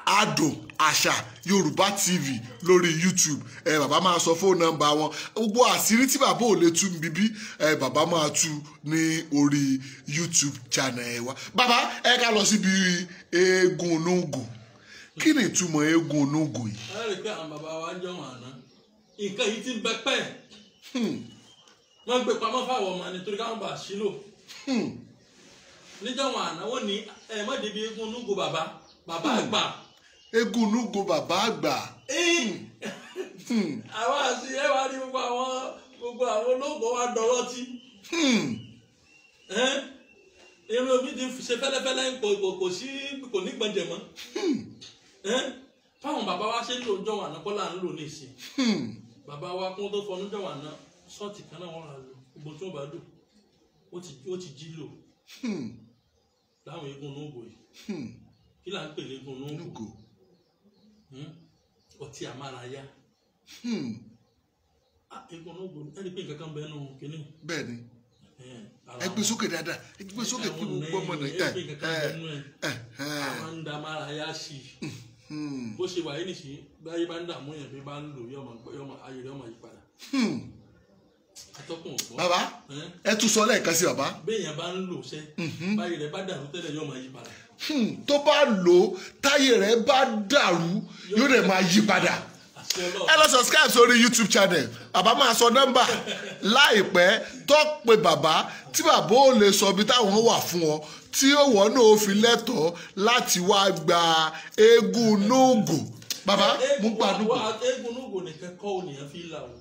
Adùn Àṣà Yorùbá TV lórí YouTube bàbá máa sọ fóònù nọ́mbà wọn gbogbo àṣírí tí bàbá ò lè tú bíbí bàbá máa tú ní orí YouTube channel wa bàbá ẹ ká lọ síbi eégún núgò kí ni ìtumọ̀ eégún onúgò yìí. ẹ rí i pé àwọn bàbá wa ń jọ wọn àná nǹkan yìí ti ń bẹ pẹ́ wọ́n gbé pamọ́ fáwọn ọmọ nítorí káwọn bá sílò níjọ́ wọn àná wọ́n ní ẹ má débi eégún onúgò bàbá àgbà. eégún onúgò bàbá àgbà. àwọn àti ẹ wá ní gbogbo àwọn olóògbé wa dọwọ́ tí irun omi ti ṣe fẹ́lẹ́fẹ́lẹ́ kò ní gbọ̀njẹ̀ mọ́ fáwọn bàbá wa ṣe ń lò jọ̀wọ́ àná kọ́lá ń lò ní ìsìn bàbá wa kún tó fọnú jọ̀wọ́ àná ṣọ́ọ̀tì kan náà wọ́n rà lò gbogbo tí wọ́n bá lò ó ti jí lò láwọn eégún onúgò yìí kí là ń pè léégún onúgò ọtí àmárayá eégún onúgò ẹni pé nǹkan kan bẹ́ẹ̀ nù kínní. bẹ́ẹ̀ ni ẹ gbé sókè dáadáa ẹ gbé sókè kí gbogbo ọmọ náà àwọn ń da márayá sí i bó ṣe wà yìí nìṣí báyìí bá ń dààmú yẹn bí bá ń lò yọmọ ayé rẹ ọmọ yìí padà. atọ́kùn ọ̀gbọ́n. bàbá ẹ tún sọ lẹ́ẹ̀kan sí bàbá. béèyàn bá ń lò ṣe báyìí rẹ bá dàrú tẹ́lẹ̀ yọmọ yìí padà. tó bá lò táyé rẹ bá dàrú yóò dẹ̀ máa yí padà. ẹ lọ subscribe sórí YouTube channel bàbá máa sọ nọ́mbà láìpẹ́ tó pe bàbá tí bàbá ò lè sọ ibi táwọn wà fún ọ tí òwò náà ó fi lẹ́tọ̀ọ́ láti wá gba eégún núgò bàbá mú gba núgò. eégún núgò nìkan kọ́ ònìyàn fi là o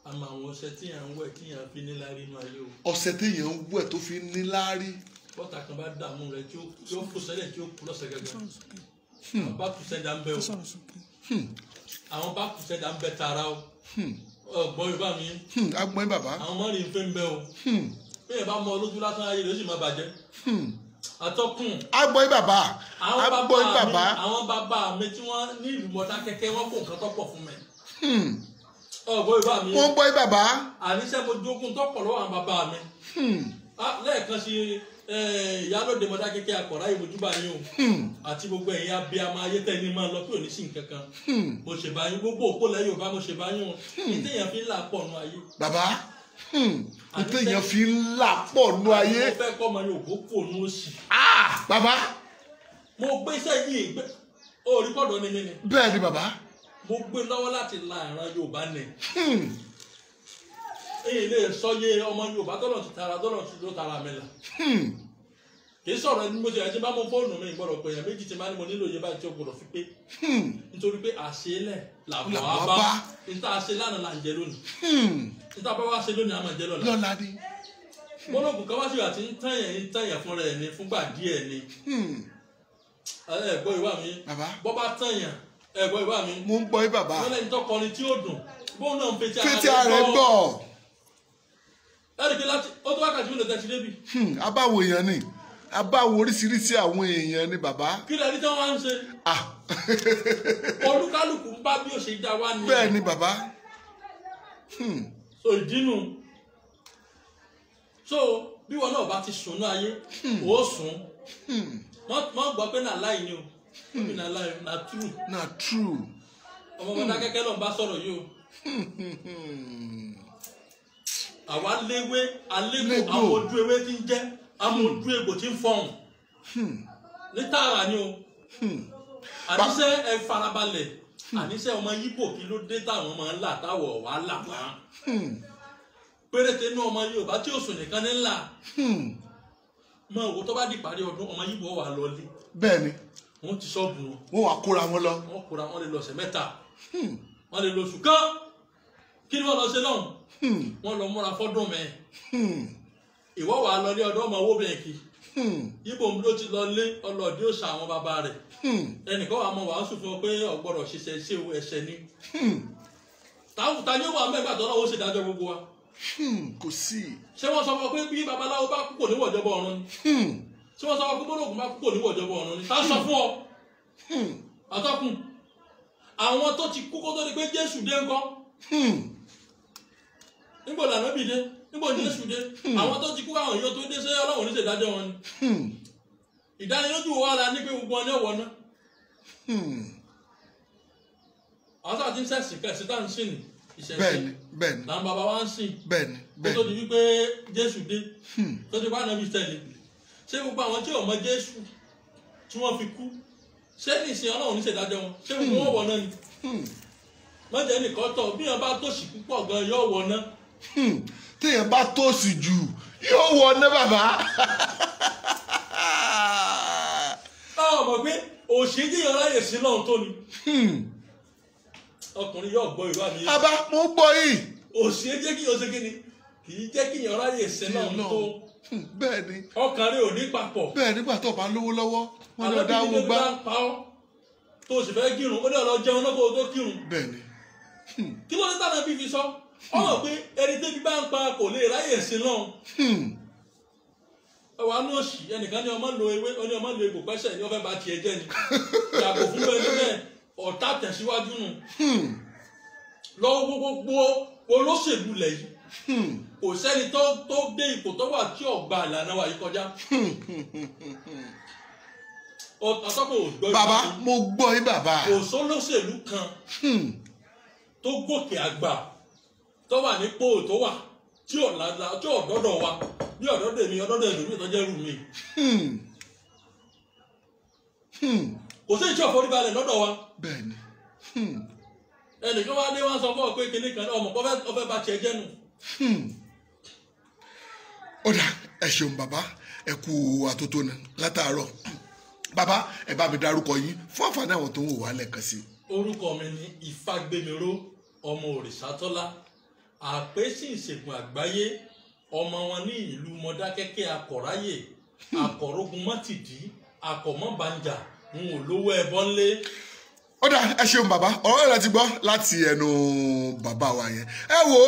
àmọ́ àwọn ọṣẹ tí yàn ń wẹ̀ tí yàn fi níláárí inú ayé o. ọṣẹ tí yàn ń wẹ̀ tó fi níláárí. bọ́tà kan bá dààmú rẹ tí ó kù sẹ́lẹ̀ tí ó kú lọ́sẹ̀ gẹ́gẹ́ àwọn bá kù sẹ́dá ń bẹ o àwọn bá kù sẹ́dá ń bẹ tààrà o ọgbọ́n Yorùbá mi. agbọ́n bàbá. àwọn ọmọ rìn fẹ́ ń bẹ o. bí ẹ bá mọ olójú lásán ayé rẹ̀ ó sì máa bàjẹ́. atọ́kùn. agbọ́n bàbá. agbọ́n bàbá. àwọn bàbá mi tí wọ́n ní ìlú Mọdákẹ́kẹ́ wọ́n kó nǹkan tó pọ̀ fún mi. ọgbọ́n Yorùbá mi. wọ́n gbọ́ bàbá. àníṣe mo jogún tó pọ̀ lọ́wọ́ àwọn bàbá mi. lẹ́ẹ̀kan sí ìyálóde Mọdákẹ́kẹ́ Akọ̀ráyè mojúbà yín o àti gbogbo ẹ̀yin abiyamọ ayé tẹ́ni máa lọ pé ò ní sí nǹkan kan mo ṣe bá yín gbogbo òpó lẹ́yìn Yorùbá mo ṣe bá yín o ìtẹ̀yàn fi ń là pọ̀ nù ayé. bàbá ìtẹ̀yàn fi ń là pọ̀ nù ayé. mo fẹ́ kọ́ ọmọ Yorùbá pò nù òsì. bàbá. mo gbé iṣẹ́ yìí gbé orí pọ̀dọ̀ ni mi ni. bẹ́ẹ̀ ni bàbá. mo gbé lọ́wọ́ láti la ìran Yorùbá nì. èyí lè sọ yé ọmọ Yorùbá tọ́lọ̀ ti ló tara mi là. kì í sọ̀rọ̀ ẹni mo ṣe ẹni bá mú fóònù mi gbọ́dọ̀ pé èèyàn méjì tí máa ní mo nílò yé báyìí tí ó gbọ́dọ̀ fi pé. nítorí pé àṣelẹ̀ làbọ̀ wá bá níta àṣe lánàá là ń jẹ lónìí. níta bá wá ṣe lónìí a máa jẹ lọ́la. lọ́la ni. mọ́lọ́gùn kan wá sí àti ń tàyàn fúnra ẹ̀ ní fúngbà díẹ̀ ni. ẹ̀gbọ́n ìwà mi bọ́ bá tàyàn ẹ̀gbọ́n ìwà mi. mo ń gbọ́ yín bàbá. wọ́n lẹ́ni tó kọrin tí ó dùn bóun náà ń fetí ara rẹ̀ gbọ́. ẹ̀rì kí láti ó tó wákàtí mi lè tẹ̀sí débi. abáwo èèyàn ni abáwo oríṣiríṣi àwọn èèyàn ni bàbá. kí lẹ́ni tí wọ́n wá ń ṣe. olúkálùkù ń bá bí ó ṣe dá wá ní. bẹ́ẹ̀ ni bàbá. so ìdínú so bí wọn náà bá ti sùn ní ayé ó sùn mọ́ gbọ́ pé náà láì ní o bí náà láì na true. na true. ọmọ Mọdákẹ́kẹ́ náà bá sọ̀rọ̀ yìí o. àwa léwé alégò àwọn ojú ewé tí ń jẹ́ àwọn ojú egbò tí ń fọhùn ní tààrà ni o. àníṣe ẹ farabalẹ̀ àníṣe ọmọ Yíbò kí ló dé táwọn máa ń là táwọ̀ wá là wá. péréte inú ọmọ Yorùbá tí ó sùn nìkan ní ńlá mọ òwò tó bá di ìparí ọdún ọmọ Yíbò wà lọlé. bẹ́ẹ̀ni. wọ́n ti ṣọ́ọ̀bù wọn. wọ́n wá kóra wọn lọ. wọ́n kóra wọn lè lọ ọ̀sẹ̀ mẹ́ta. wọ́n lè lọ oṣù kan. kí ni wọ́n lọ ṣe náà. wọ́n lọ múra fọ́dún mẹ́. ìwọ wà lọ ní ọdún ọmọ owó bẹ́ẹ̀ kí. Yíbò ló ti lọ lé ọlọ́ọ̀dí òòṣà àwọn bàbá rẹ̀. ẹnìkan wà mọ wàásù fún ọ pé ọgbọ́dọ̀ ṣiṣẹ́ ṣé o ẹ̀ṣẹ̀ ni. ta ni ó wà mẹ́gbà tó náà ó ṣèdájọ́ gbogbo wa. kò sí. ṣé wọ́n sọ fún ọ pé bí babaláwo bá kúkò níwọ̀ ìjọba ọ̀run ni. ṣé wọ́n sọ fún ọ pé bọ́lọ́gùn bá kúkò níwọ̀ ìjọba ọ̀run ni. ta sọ fún ọ. àtọkùn àwọn tó ti kú kó tó di pé Jésù dé ńkọ́. nígbò lànà bí dé nígbò Jésù dé àwọn tó ti kú àwọn èèyàn tó dé ṣé Ọlọ́run ní ṣèdájọ́ wọn ni. ìdánilójú wa la ní pé gbogbo ọ ní ọ̀wọ́ náà. àwọn sáà ti ń sẹ̀sìn kẹ̀sì tá à ń sìn ní ìṣẹ̀ṣẹ̀. bẹ́ẹ̀ni bẹ́ẹ̀ni. làwọn bàbá wa ń sìn. bẹ́ẹ̀ni bẹ́ẹ̀ni. kó tó di wípé Jésù dé. tó ti bá ànábì tẹ̀lé. ṣé gbogbo àwọn tí ò mọ Jésù tí wọ́n fi kú ṣé ní ìsìn Ọlọ́run ní ṣèdájọ́ wọn ṣé gbogbo wọn wọ̀ náà ni. mọ̀jẹ̀ nìkan tọ̀ bí wọn bá tòṣì púpọ̀ gan yóò wọ̀ náà. téèyàn bá tòṣì jù yóò wọ̀ náà bàbá. báwo mọ̀ pé òṣèjì yọrọ ayè sí náà tó ni. ọkùnrin yóò gbọ́ ìlú àmì yẹn. àbá mo gbọ́ yìí. òṣèjì kí o ṣe kí ni kì í jẹ́ kí yọrọ ayè sí náà tó. bẹ́ẹ̀ni. ọkàn rẹ ò ní papọ̀. bẹ́ẹ̀ nígbà tó bá lówó lọ́wọ́ wọn lọ dáwó gbá. tó o sì fẹ́ kírun ó ní ọ̀rọ̀ jẹun náà kó o tó kírun. bẹ́ẹ̀ni. kí ló ní tànà bí fi sọ ọmọ pé ẹni tẹ́bí bá ń pa kò lè ráyè sí náà. ẹwà ní òsì ẹnìkan ní ọmọ lo ewé ó ní ọmọ lo egbò pẹ́sẹ̀ ní ọfẹ́ bá tiẹ̀ jẹ́ ni yàgò fún ẹni bẹ́ẹ̀ ọ̀tá tẹ̀síwájú nù. lọ́wọ́ gbogbo olóṣèlú lẹ̀ yìí kò sẹ́ni tó dé ipò tó wà tí ọ̀gbà ìlànà wa yìí kọjá. bàbá mo gbọ́ yín bàbá. kò sólóṣèlú kan tó gòkè àgbà tó wà nípò tó wà tí ọ̀dọ́dọ̀ wa bí ọ̀dọ́dọ̀ mi ọ̀dọ́dọ̀ ẹ̀lú mi tó jẹ́ rú mi. kò sí ìjọ àforíbalẹ̀ lọ́dọ̀ wa. bẹ́ẹ̀ni. ẹnìkan wá dé wá sọ fún ọ pé kinní kan ọmọ ọfẹ́ bá tiẹ̀ jẹ́ nù. ó dà ẹ ṣeun bàbá ẹ kú àtótónu látàárọ̀ bàbá ẹ bá mi dárúkọ yín fún àǹfààní àwọn tó ń wò wá lẹ́ẹ̀kan sí. orúkọ mi ni Ifágbémiró ọmọ Òrìṣàtọ́lá àpèsè ìṣègùn àgbáyé ọmọ wọn ní ìlú Mọdákẹ́kẹ́ Akọ̀ráyè Akọ̀rógun mọ́tìdí Akọ̀mọ́bànjà ń wò lówó ẹbọ ńlé ó dá ẹ ṣeun bàbá ọ̀rọ̀ rẹ ti gbọ́ láti ẹnu bàbá wa yẹn ẹ wo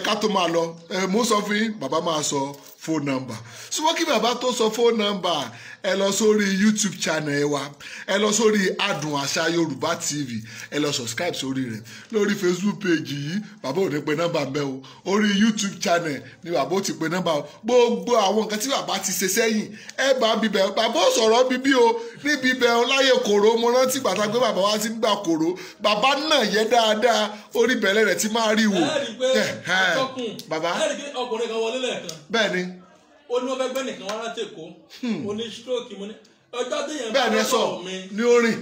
ká tó máa lọ mo sọ fún yín bàbá máa sọ phone number ṣùgbọ́n kí bàbá tó sọ phone number ẹ lọ sórí YouTube channel ẹ wa ẹ lọ sórí Adùn Àṣà Yorùbá TV ẹ lọ subscribe sórí rẹ lórí Facebook page yìí bàbá ò ní pe nọ́mbà mbẹ o orí YouTube channel ni bàbá ò ti pe nọ́mbà o gbogbo àwọn nǹkan tí bàbá ti ṣe sẹ́yìn ẹ bá bíbẹ bàbá ò sọ̀rọ̀ bíbí o ní bíbẹ láyé kòró mo rántí bàtà pé bàbá wa ti ń gbà kòró bàbá náà yẹ dáadáa orí bẹ̀rẹ̀ rẹ̀ ti máa rí wò. ẹ rí i pé atọ́kùn bàbá ẹ rí i pé ọkùnrin kan wọlé lẹ́ẹ̀kan. bẹ́ẹ̀ ni. ó ní wọ́n fẹ́ gbẹ́ nìkan wá láti Èkó ó ní stroke mo ní ọjọ́ téèyàn bẹ́ẹ̀ ni ẹ sọ ní orin.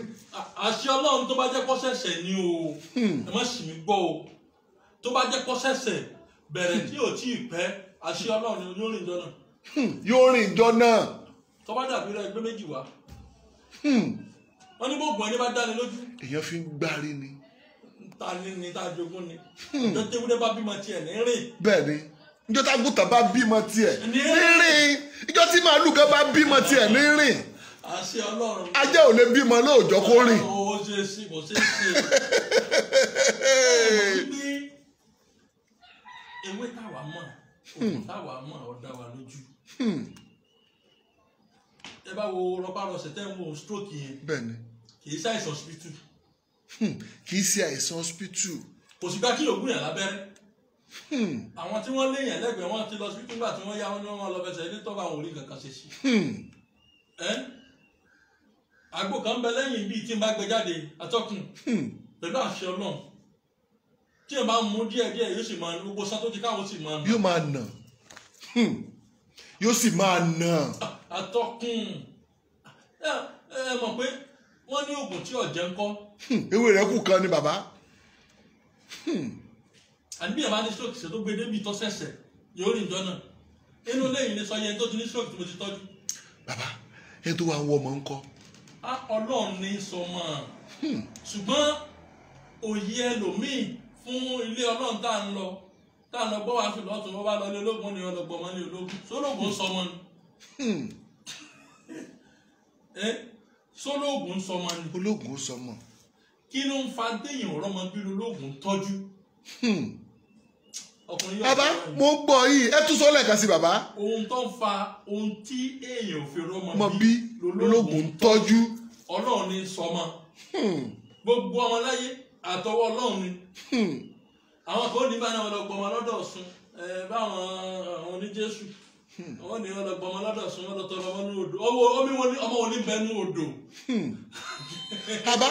àṣẹ Ọlọ́run tó bá jẹ́ kó ṣẹ̀ṣẹ̀ ni o ẹ má sì mí gbọ́ o tó bá jẹ́ kó ṣẹ̀ṣẹ̀ bẹ̀rẹ̀ tí ò tí ì pẹ́ àṣẹ Ọlọ́run ni yóò rìn jọ náà. yóò rìn jọ náà. tó bá dàbí rẹ ẹgbẹ́ méjì wá wọ́n ní gbogbo ẹni bá dáni lójú. èèyàn fi ń gbárí ni. ta ni ta jogún ni ọjọ́ tẹ́wúrẹ́ bá bímọ tiẹ̀ ní rìn. bẹ́ẹ̀ ni ìjọ tágùtà bá bímọ tiẹ̀ ní rìn ìjọ tí màálù kan bá bímọ tiẹ̀ ní rìn. àṣẹ Ọlọ́run. ajá ò lè bímọ lóòjọ́ kó rìn. ó ṣe é sí kò ṣe é ṣe. ewé táwa mọ̀ òkú táwa mọ̀ ọ̀dà wa lójú. ẹ bá wo rọpárọsẹ̀ tẹ́ ń wo stroke yẹn. bẹ́ẹ̀ni. kì í ṣe àìsàn hospital. kì í ṣe àìsàn hospital. kò sí gbá kí ògùn yàn lábẹ́rẹ́. àwọn tí wọ́n léèyàn lẹ́gbẹ̀ẹ́ wọn ti lọ hospital nígbà tí wọ́n yá wọn ní wọ́n lọ fẹsẹ̀ ní tọ́ba àwọn orí kankan ṣe sí. àgbo kan bẹ lẹ́yìn bíi tí n bá gbé jáde atọ́kùn pẹ̀lú àṣẹ Ọlọ́run tí n bá mú díẹ̀díẹ̀ yóò sì máa gbogbo sá tó ti káwọn sì máa nà. yóò máa nà yóò sì máa nà. atọ́kùn ẹ mọ̀ pé wọ́n ní oògùn tí ọ̀jẹ̀ ń kọ́. ewé rẹ̀ kù kan ni bàbá. àní bí ẹ̀ bá ní stroke ṣe tó gbé débi tó ṣẹ̀ṣẹ̀ yóò rìn jọ náà inú lẹ́yìn ní sọ yẹn tó ti ní stroke tí mo ti tọ́jú. bàbá ẹni tó wà ń wọ ọmọ ń kọ́. Ọlọ́run ní sọmọ ṣùgbọ́n òye ẹlòmíì fún ilé Ọlọ́run tá à ń lọ gbọ́ wá sí lọ́tún wọ́n bá lọ ilé ológun ni ọlọ́gbọ́n mọ́ ní ológun sólógùn sọmọ ni sólógùn sọmọ ni. ológun sọmọ. kí ló ń fa déyìn ọ̀rọ̀mọ bí ológun tọ́jú. bàbá mo gbọ́ yìí ẹ tún sọ lẹ́ẹ̀kan sí bàbá. ohun tó ń fa ohun tí èèyàn ò fi rọ́mọ bí ológun tọ́jú. Ọlọ́run ní sọmọ gbogbo ọmọ láyé àtọwọ́ Ọlọ́run ni àwọn kan ní bá náà wọn lọ gbọmọ lọ́dọ̀ Ọ̀ṣun báwọn oníjésù wọn ní wọn lọ gbọmọ lọ́dọ̀ Ọ̀ṣun wọn lọ tọrọ ọmọ ní odò ọmọ wọn ní bẹnu odò. bàbá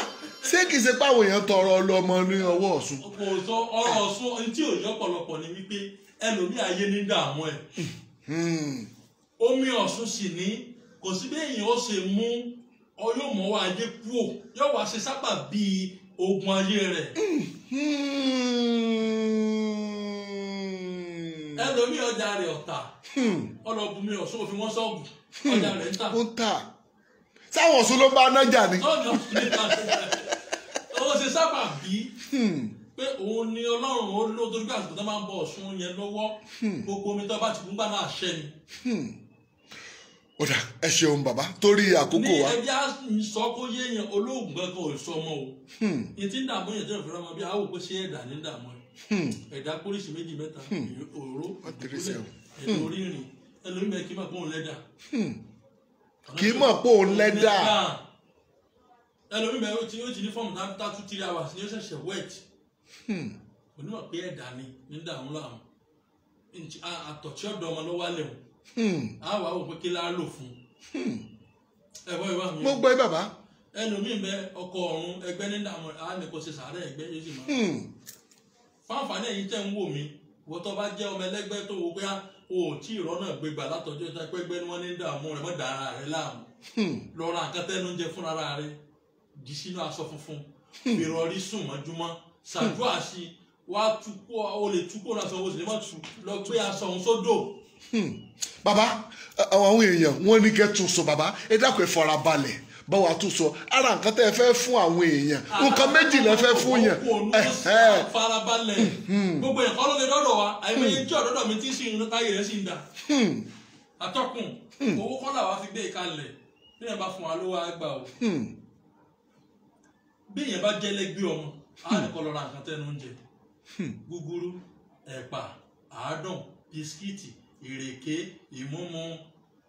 ṣé kìí ṣe páwọn èèyàn tọrọ ọlọmọ ní ọwọ́ Ọ̀ṣun. kò sọ ọ̀rọ̀ Ọ̀ṣun tí ò yọ pọ̀lọpọ̀ ni wípé ẹlòmíì ayé ní dààmú ẹ omi Ọ̀ṣun sì ní kò sí bí èèyàn ó ṣe mú yóò mọ wá ayé kúò yóò wá ṣe sábà bíi ogun ayé rẹ. ẹlòmíì ọjà rẹ ọ̀tà ọlọ́bùnmi Ọ̀ṣun òfin wọn sọ́ọ̀bù ọjà rẹ ń tà. ó ń tà sáwọn Ọ̀ṣun ló bá nájà ni. ó ṣe sábà bíi pé òun ni Ọlọ́run ó lò torí pé àsìkò tó máa ń bọ Ọ̀ṣun yẹn lọ́wọ́ gbogbo omi tó bá ti kún gbà náà ṣẹ́ ni. ó dà ẹ ṣeun bàbá torí àkókò wa. ní ẹja sọ kó yéèyàn olóògùn kankan ò sọ ọmọ o ní tí ń dààmú yẹn tẹ́lẹ̀ fẹ́ràn ọmọ bí àwọn òpó ṣe ẹ̀dá ní dààmú ẹ̀ ẹ̀dá pólíṣì méjì mẹ́ta òró ìdúkúlẹ̀ ẹ̀dá orí ìrìn ẹlòmíì bẹ́ẹ̀ kí mọ̀ pé òun lẹ́dà. kì í mọ̀ pé òun lẹ́dà. ẹlòmíì bẹ́ẹ̀ ó ti ní fọ́ọ̀mù tá 2-3 hours ní ó ṣẹ̀ṣẹ̀ wet onímọ̀ pé ẹ̀dá ni ní dààmú láàmú àtọ̀tí ọ̀dọ̀ ọmọ ló wálẹ̀ o a wà wò pé kí la lò fún ẹ̀fọ́ ìwà mi. mo gbọ́ bàbá. ẹlòmíì bẹ ọkọ ọ̀run ẹgbẹ́ ní dààmú a ní kò ṣe sàárẹ̀ ẹgbẹ́ yóò sì máa. fáǹfààní ẹ̀yin tẹ́ ń wò mí wọ́n tó bá jẹ́ ọmọ ẹlẹ́gbẹ́ tó wò pé o ò tí ì rọ́nà gbégbà látọjọ́ ìta pẹ́gbẹ́ ni wọ́n ní dààmú rẹ̀ mọ́ dára rẹ̀ láàmú. lọ ra nǹkan tẹ́nu jẹ fúnra rẹ̀ di sínú aṣọ funfun ìrọ̀rí sùn mọ́júmọ́ ṣàdúrà sí wàá tukọ̀ o lè tukọ̀ náà sọ wọ́n sì lè má tu lọ gbé aṣọ òun sódò. bàbá àwọn èèyàn wọn ní kẹ́ tún sọ bàbá ẹ dákun ẹ fara balẹ̀ báwa tún sọ ara nǹkan tẹ́ ẹ fẹ́ fún àwọn èèyàn nǹkan méjì lẹ fẹ́ fún yàn. farabalẹ̀ gbogbo ẹ̀kọ́ ló lè dọ́dọ̀ wa àìmọye tí ọ̀dọ́dọ̀ mi ti ń sin táyé rẹ̀ sì ń dà. atọ́kùn owó kọ́là wa fi gbé ìkalẹ̀ bí ẹ bá fún wa lówó àgbà o. bí èèyàn bá jẹ́ lẹ́gbẹ́ ọmọ á ní kọ́ lọ ra nǹkan tẹ́nu oúnjẹ gúgúrú ẹ̀pà àádùn bisikíìtì ìrèké ìmúmu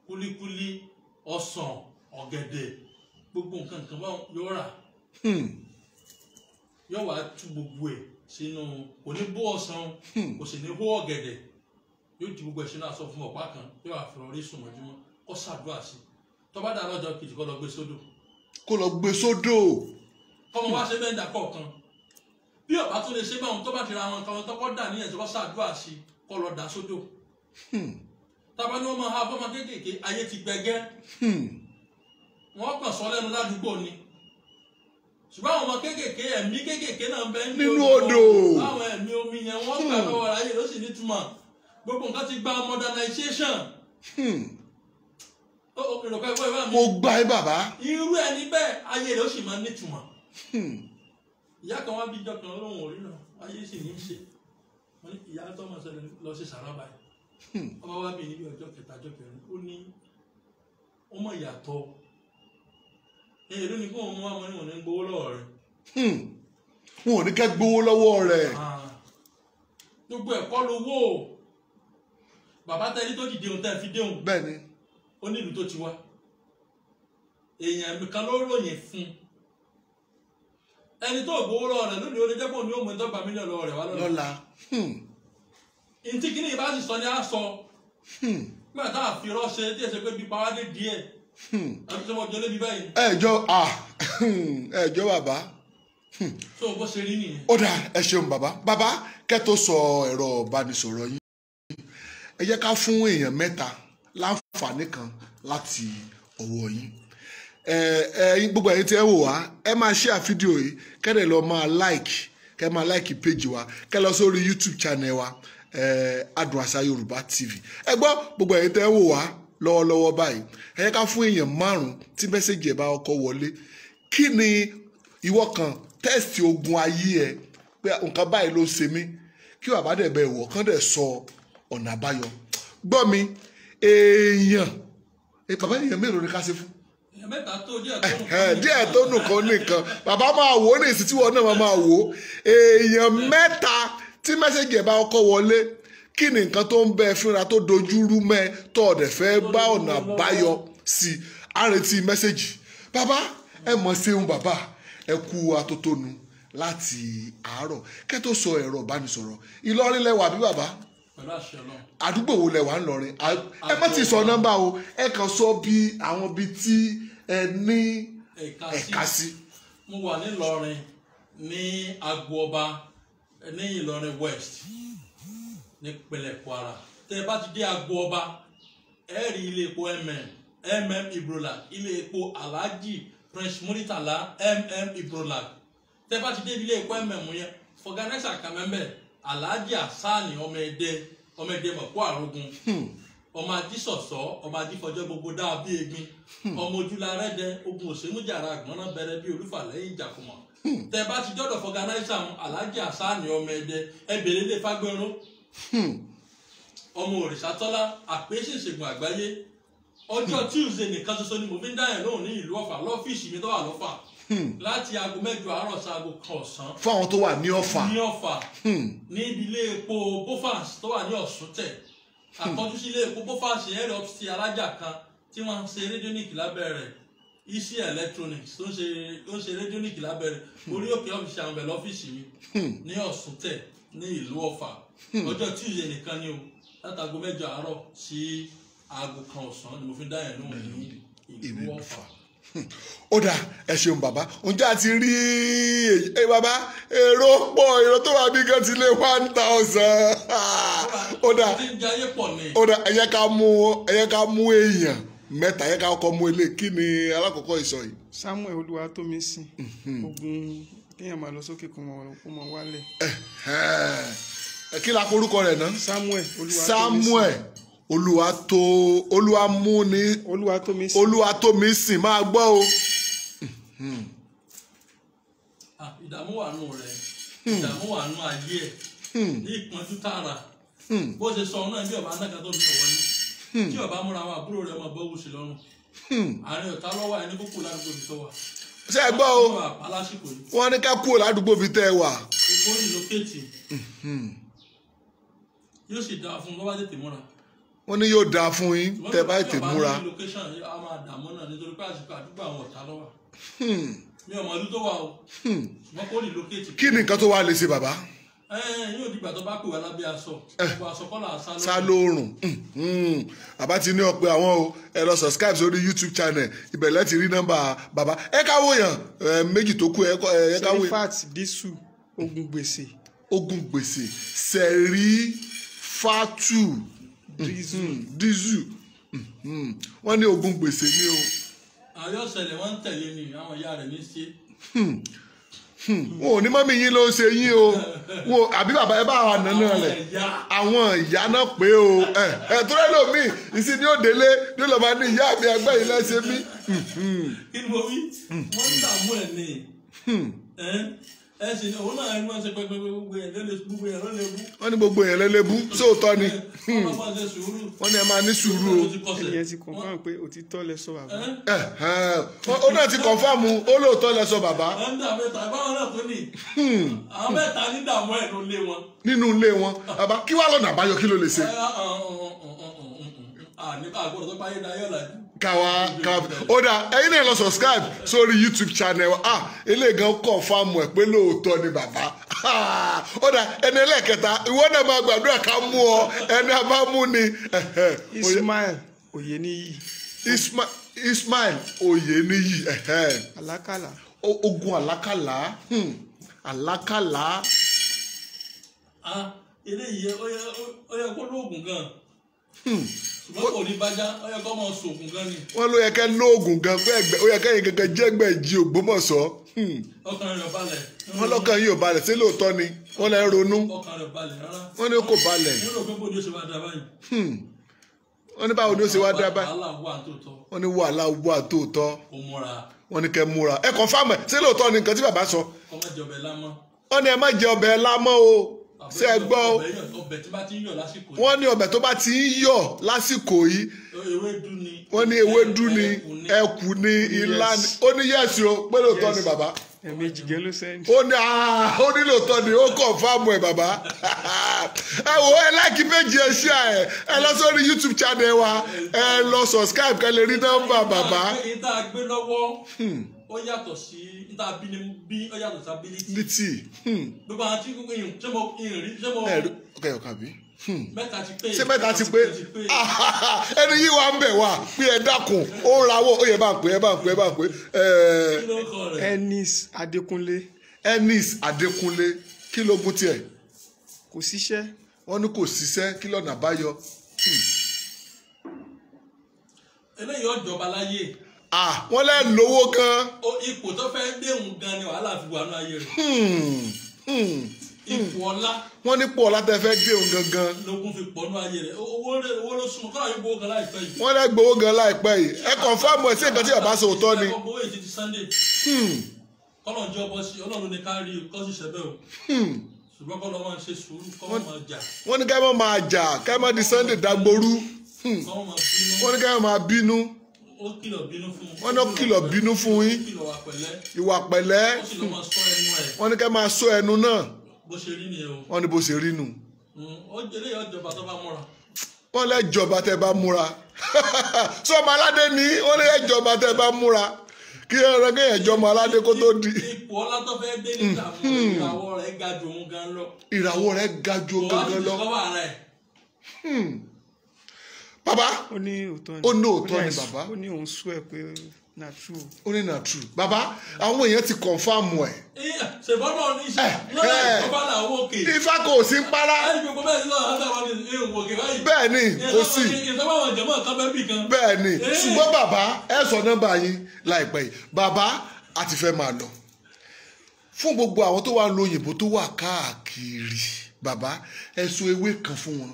kúlíkúlí ọsàn ọ̀gẹ̀dẹ̀ gbogbo nǹkan bá yóò rà yóò wá tú gbogbo ẹ̀ sínú kò ní bó ọsàn kò sì ní bó ọ̀gẹ̀dẹ̀ yóò di gbogbo ẹ̀ sínú aṣọ fún ọ̀pá kan yóò wá fi orí sùn mọ́júmọ́ kó ṣàdúrà sí tó bá dà lọ́jọ́ kejì kó lọ gbé sódò. kó lọ gbé sódò. kọ́mọ wá ṣe bẹ́ẹ̀ dà kọ̀ọ̀kan bí ọ̀bá tó lè ṣe báwọn tó bá ti ra àwọn kan tó kọ́ dà ní ẹ̀ tó bá ṣàdúrà sí kó lọ dà sódò. tábà ní wọ́n máa ha bọ́mọ kéékèèké ayé ti gbẹgẹ́ wọ́n kàn sọ lẹ́nu ládùúgbò ni ṣùgbọ́n àwọn ọmọ kéékèèké ẹ̀mí kéékèèké náà ń bẹ nínú odò àwọn ẹ̀mí omi yẹn wọ́n gbà lọ́wọ́ ayé ló sì nítumọ̀ gbogbo nǹkan ti gba modernization. mo gbà ẹ́ bàbá. irú ẹni bẹ́ẹ̀ ayé rẹ̀ ó sì máa nítumọ̀. ìyá kan wá bí dọ́kítà olóhùn orí náà ayé sì ní í ṣe wọ́n ní ìyá tó máa ṣẹlẹ̀ lọ sí sàrábà yìí ọba wá bí níbi ọjọ́ kẹta ọjọ́ kẹrin ó ní ó mọ̀ ìyàtọ̀ èrè ní kó wọn mú àwọn oníwọ̀n ní gbowó lọ́wọ́ rẹ̀. wọn ò ní kẹ́ gbowó lọ́wọ́ rẹ̀. gbogbo ẹ̀kọ́ lówó bàbá tẹ́lí tó dìde ohun tẹ́ fi déhùn. bẹ́ẹ̀ni. ó ní ìlú tó ti wá èèyàn kan ló ròyìn fún ẹni tó gbowó lọ́wọ́ rẹ̀ lónìí ó lè jẹ́ pé òun ni ó mú ìtọ́gbà mílíọ̀nù lọ́wọ́ rẹ̀ wá lọ́la. ntí kìíní ìbá sì sọ ni á sọ nígbà tá a fi rọ́ọ̀ṣẹ́ tí èsè pé bí pàwádé díẹ̀ àti tí wọ́n jọ lébi báyìí. ẹjọ́ bàbá. tó o bó ṣe rí nìyẹn. ó dà ẹ ṣeun bàbá kẹ́ tó sọ ẹ̀rọ ìbánisọ̀rọ̀ yín ẹ jẹ́ ká fún èèyàn mẹ́ta láǹfààní kan láti ọwọ́ yín gbogbo ẹ̀yin tí ẹ wò wá ẹ máa share fídíò yìí kẹ́dẹ̀ lọ máa like page wa kẹ́ lọ sórí YouTube channel wa Adùn Àṣà Yorùbá TV ẹ gbọ́ gbogbo ẹ̀yin tí ẹ wò wá lọ́wọ́lọ́wọ́ báyìí ẹ jẹ́ ká fún èèyàn 5 tí mẹ́sẹ̀gì ẹ̀ bá ọkọ̀ wọlé kí ni ìwọ kan tẹ́sítì ogun ayé ẹ pé nǹkan báyìí ló ṣe mí kí bàbá dẹ̀ bẹ̀ wọ̀ kán dẹ̀ sọ ọ̀nà àbáyọ gbọ́ mi bàbá èèyàn mélòó ni ká ṣe fún. mẹ́ta tó díẹ̀ tó nùkan nìkan bàbá máa wò ó ní ìsìn tí wọn náà máa wò ó èèyàn 7 tí mẹ́sẹ̀gì ẹ̀ bá ọkọ̀ wọlé kí ni nǹkan tó ń bẹ fúnra tó dojúrú mẹ́ tó ọ̀dẹ̀ fẹ́ bá ọ̀nà àbáyọ sí àrètí mẹ́sẹ̀gì bàbá ẹ mọ̀ ṣeun bàbá ẹ kú atótónu láti àárọ̀ kẹ́ tó sọ ẹ̀rọ ìbánisọ̀rọ̀ Ìlọrin lẹ wà bí bàbá àdúgbò wo lẹ wà ń lọrin ẹ má ti sọ nọ́mbà o ẹ kàn sọ bí àwọn bíi tí ẹ ní ẹ̀ka sí. mo wà ní Ìlọrin ní Agbo Ọba ní Ìlọrin West nípínlẹ̀ Kwara tẹ bá ti dé Agbo Ọba ẹ rí ilé epo Ibrola ilé epo Alhaji Prince Muritala Ibrola tẹ bá ti dé ilé epo yẹn fọgánẹsà kàmẹ́mbẹ́ Alhaji Asani ọmọ ẹdẹ mọ̀kó àrógun ọmọ ajísọ̀sọ́ ọmọ ajífọjọ́ gbogbo dáa bí egbin ọmọ ojúlarẹ́dẹ ogun òsèmújàrá àgbọ̀nà bẹ̀rẹ̀ bí olúfà lẹ́yìn ìjàkùmọ̀ tẹ bá ti dọ́dọ̀ fọgánẹsà Alhaji Asani ọmọ ẹdẹ ẹbẹ̀rẹ̀ lè fagbẹ́rún ọmọ Òrìṣàtọ́lá àpèsè ìṣègùn àgbáyé ọjọ́ Tuesday nìkan ṣoṣo ni mo fi ń dáyẹ̀ lóhùn ní ìlú Ọ̀fà lọ́fíìsì mi tó wà lọ́fà láti aago 8 àárọ̀ sí aago 1 ọ̀sán. fún àwọn tó wà ní Ọ̀fà. ní Ọ̀fà ní ibi ilé epo Bofas tó wà ní Ọ̀ṣúntẹ̀ àkọ́jú sí ilé epo Bofas ẹ̀rọ ti alájà kan tí wọ́n ń ṣe rédíónìkì lábẹ́ rẹ̀ Easy Electronics tó ń ṣe rédíónìkì lábẹ́ rẹ̀ orí òkè ọ́fíìsì àwọn bẹ̀rẹ̀ ọ́fíìsì mi ní Ọ̀ṣúntẹ̀ ní ìlú Ọ̀fà ọjọ́ Tuesday nìkan ni o láti aago 8 àárọ̀ sí aago 1 ọ̀sán ni mo fi dáyẹ̀ lóhùn ní ìlú Ọ̀fà. ó dà ẹ ṣeun bàbá ǹjẹ́ a ti rí bàbá èrò pọ̀ èrò tó wà bí gan ti lé 1000 ó dà ẹ yẹ ká mú èèyàn 3 ẹ yẹ ká kọ́kọ́ mú ilé kí ni alákọ̀ọ́kọ́ ìsọ yìí. Samuel Olúwatómisìn ogun kéèyàn máa lọ sókè kó mọ wálẹ̀. kí la korúkọ rẹ̀ náà. Samuel Olúwatómisìn máa gbọ́ o. ìdààmú wà nù rẹ ìdààmú wà nù ayé ẹ ní ìpọ́njú tààrà bó ṣe sọ náà bí ọba anáka tó ní ọwọ́ ní tí ọba múra àwọn àbúrò rẹ máa bọ́ wùsì lọ́rùn àárín ọ̀tá lọ́wọ́ ẹni kókò ládùúgbò ti sọ wà ṣé ẹ gbọ́ o wọ́n wà pa lásìkò yìí. wọ́n ní ká kúrò ládùúgbò bíi tẹ́ ẹ wà. gbogbo rìlókèétì yóò sì dáa fún un bá tètè múra. wọ́n ní yóò dáa fún yín tẹ́ bá tètè múra. ṣùgbọ́n location a máa dààmú náà nítorí pé àsìkò àdúgbò àwọn ọ̀tá lọ́wọ́. mi ò mọ ìlú tó wà o. ṣùgbọ́n kó rìlókèétì. kí ni nǹkan tó wà lè ṣe bàbá. yóò dìgbà tó bá pè wá lábẹ́ aṣọ. aṣọ kọ́là sá lóòrùn. bàbá ti ní ọ̀pẹ àwọn o ẹ lọ subscribe sórí YouTube channel ibẹ̀ lẹ́tì rí nọ́mbà bàbá ẹ káwó yàn méjì tó kú ẹ káwó yàn. Serifat Disu ogun gbèsè. ogun gbèsè Serifatu Disu wọ́n ní ogun gbèsè ní o. àyọ̀sẹ̀lẹ̀ wọ́n ń tẹ̀lé ni àwọn ìyá rẹ̀ ní ṣe. wọn ò ní mọ́mí yín ló ń ṣe yín o wọn àbí bàbá ẹ bá wà nánà rẹ̀ àwọn ìyá náà pé o tó rẹ́ lómi ìsìn ní òdélé ní lọ́ọ́ máa ní ìyá mi ẹgbẹ́ yìí lẹ́sẹ̀ mí. kí ni mo wí wọ́n ń dààmú ẹ̀ ní ẹ sì ní òun náà ẹni wọ́n ṣe pé gbogbo yẹn ló lè bú. wọ́n ní gbogbo yẹn lẹ́lẹ́bú sóòótọ́ ni wọ́n ní ẹ máa ní sùúrù o. ẹnìyẹn ti confirm pé òtítọ́ lẹ sọ bàbá. ó náà ti confirm ó lóòótọ́ lẹ sọ bàbá. wọ́n ń dà mẹ́ta báwọn náà tó ní àwọn mẹ́ta ní dààmú ẹ̀ ló lé wọn. nínú ilé wọn bàbá kí wàá lọ́nà àbáyọ kí ló lè ṣe. nípa àgbọ̀dọ̀ tó báyé dayọ̀ làjú. káwa ó dà ẹ̀yin náà lọ subscribe sórí YouTube channel eléyìí gan confirm ẹ pé lóòótọ́ ni bàbá ó dà ẹni ẹlẹ́ẹ̀kẹta ìwọ náà máa gbàdúrà ká mú ọ ẹni a bá mú ni. Ismail Oyeniyi. Ismail Oyeniyi. Àlákàlà. ogun àlákàlà àlákàlà. eléyìí ó yẹ kó lóògùn gan ṣùgbọ́n kò ní bájá ó yẹ kó máa sògùn gan ni. wọ́n ló yẹ kẹ́ lóògùn gan pé ó yẹ kẹ́yìn gangan jẹ́gbẹ́ jí Ògbómọ̀ṣọ́. ọkàn rẹ̀ balẹ̀. wọ́n lọ́kàn yìí ò balẹ̀ sí lóòótọ́ ni wọ́n lẹ́ ronú. ọkàn rẹ̀ balẹ̀ rárá. wọ́n ní kò balẹ̀. ní rò pé bó ni ó ṣe wá dá báyìí. wọ́n ní báwo ni ó ṣe wá dá báyìí. wàhálà wà tóòtọ́. wọ́n ní wàhálà wà tóòtọ́. kò múra. wọ́n ní kẹ́ múra ẹ confirm ẹ̀ sí lóòótọ́ ni nǹkan tí bàbá sọ. kọ́ má jẹ ọbẹ̀ lámọ́. wọ́n ní ẹ má jẹ ọbẹ̀ lámọ́ o ṣé ẹ gbọ́ o. ọbẹ̀ tí bá ti ń yọ̀ lásìkò yìí. wọ́n ní ọbẹ̀ tó bá ti ń yọ̀ lásìkò yìí. ewédú ni. wọ́n ní ewédú ni ẹkù ni ilá ni ó ní yẹ́sì o pé lóòótọ́ ni bàbá. ẹ̀ẹ̀mejì gẹ́ ló sẹ́ni. ó ní lóòótọ́ ni ó confirm ẹ̀ bàbá. ẹ wo ẹ láìkí méjì ẹ share ẹ lọ sórí YouTube channel wa ẹ lọ subscribe kẹ́ lè rí nọ́mbà bàbá. ìta gbé lọ́wọ́ ó yàtọ̀ sí ìta bí ó yàtọ̀ sí ability. gbogbo àwọn tí ṣé mo rí ṣé mo. ọkọ ọkọ àbí. mẹ́ta ti pé. ṣé mẹ́ta ti pé ẹni yìí wà ń bẹ̀ wá pé ẹ dákun ó ń rawọ́ ó yẹ bá ń pè ẹ bá ń pè ẹ bá ń pè. kí ló kọ rẹ̀. Ennis Adékúnlé. Ennis Adékúnlé kí ló gún tiẹ̀. kò síṣẹ́. wọ́n ní kò síṣẹ́ kí lọ́nà àbáyọ. eléyìí ọjọba láyé. wọ́n lẹ́ lówó gan. ipò tó fẹ́ déhùn gan ni wàhálà fi wà ní ayé rẹ̀. ipò ọlá. wọ́n ní pọ̀ ọlá tẹ fẹ́ déhùn gangan. lógún fi pọ̀ ní ayé rẹ̀ owó ló súnmọ́ kọ́ra yóò gbowó gan láìpẹ́ yìí. wọ́n lẹ́ gbowó gan láìpẹ́ yìí ẹ confirm ẹ̀ sí nǹkan tí bàbá sọ òótọ́ ni. ọgbọ́n èyí ti Sunday. kọ́lọ̀ jẹ́ ọbọ̀ sí ọlọ́run ní ká rí kọ́ sì ṣẹ́bẹ̀ o. ṣùgbọ́n kọ́lọ̀ máa ń ṣe sùúrù kọ́ máa jà. wọ́n ní ká máa jà ká máa di Sunday dagboru. wọ́n ní ká máa bínú. ó kìlọ̀ bínú fún un. wọ́n ní ó kìlọ̀ bínú fún yín. ìwà pẹ̀lẹ́. ó sì lọ máa sọ ẹnu ẹ̀. wọ́n ní ká máa sọ ẹnu náà. bó ṣe rí nìyẹn o. wọ́n ní bó ṣe rí nù. ó jẹ́lé ọjọba tó bá múra. wọ́n lẹ́jọba tẹ́ bá múra. sọ́mọ aládé ni wọ́n lẹ́jọba tẹ́ bá múra. kí ẹran kéèyàn jọmọ aládé kó tó di. ipò ọlá tó fẹ́ dé nígbà fún ìràwọ̀ rẹ̀ ga ju òun gan lọ. ìràwọ̀ rẹ̀ ga ju òun gan lọ. bàbá ó ní òótọ́ ni. ó ní òótọ́ ni bàbá. ó ní òun swear pé na true. ó ní na true. bàbá àwọn èèyàn ti confam ẹ̀. ṣèbọ́nà oníṣẹ́ lọ́dọ̀ ìjọba làwọn òkè. ifá kò sí ń para. bẹ́ẹ̀ ni kò sí. bẹ́ẹ̀ ni ṣùgbọ́n bàbá ẹ sọ nọ́mbà yín láìpẹ́ yìí bàbá a ti fẹ́ máa lọ. fún gbogbo àwọn tó wà lóyìnbó tó wà káàkiri bàbá ẹ sọ ewé kan fún wọn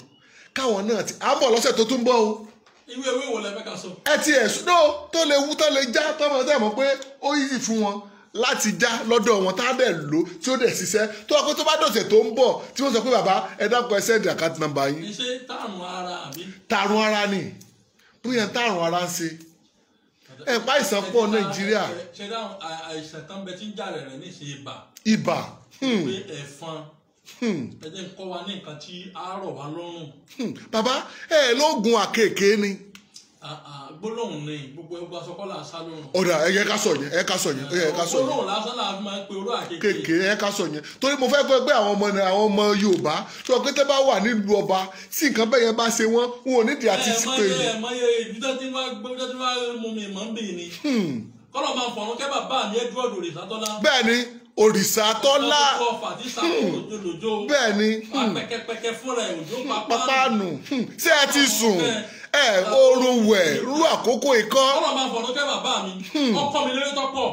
káwọn náà ti à ń bọ̀ lọ́sẹ̀ tó tún bọ̀ o. ìwé ewé wo lẹ fẹ́ ká sọ. ẹ ti ẹ̀sùn náà tó lè wú tó lè já tọmọ tẹ mọ̀ pé ó yìí fún wọn láti já lọ́dọ̀ wọn tá a dẹ̀ lò tí ó dẹ̀ ṣiṣẹ́ tó wà pé tó bá dọ̀sẹ̀ tó ń bọ̀ tí wọ́n sọ pé bàbá ẹ dákun ẹ sẹ́ndì àkáǹtì nàmbà yín. ṣé tààrùn ara àbí. tààrùn ara ni bóyá tààrùn ara ń ṣe ẹ̀ pa àìsàn pọ̀ Nàìjíríà. ṣe dáhùn àìsàn tán bẹ tí ń jà rẹ̀ ní ṣe ibà. pé ẹ̀fọn ẹ jẹ́ kọ́ wa ní nǹkan tí á rọ̀ wá lọ́rùn. Bàbá lóògùn àkekèé ni. Gbólóhùn ni gbogbo ẹgbẹ́ asọ́kọ́lá sá lóhùn. Ọ̀dà ẹ jẹ́ ká sọ yẹn gbólóhùn lásán là máa ń pe oró àkekèé. kéèké ẹ ká sọ yẹn torí mo fẹ́ gbọ́ pé àwọn ọmọ Yorùbá tó pé tẹ́ bá wà nílùú ọba tí nǹkan bẹ́ẹ̀ yẹn bá ṣe wọ́n wọn ò nídìí àti sípè yìí. ẹ̀mọ́yé ìdúdó tí wọ́n mú mi mọ́ ń bì ní. kọ́lọ̀ máa fọ̀rọ̀ kẹ́ bàbá mi Edward Òrìṣàtọ́lá. bẹ́ẹ̀ ni Òrìṣàtọ́lá. bẹ́ẹ̀ ni pẹ̀kẹ́pẹ̀kẹ́ fúnra ẹ̀ òjò pápánu ṣé ẹ ti sùn oorun wẹ̀ rú àkókò ikọ́. kọ́lọ̀ máa fọ̀rọ̀ kẹ́ bàbá mi ọkọ mi lórí tọ́pọ̀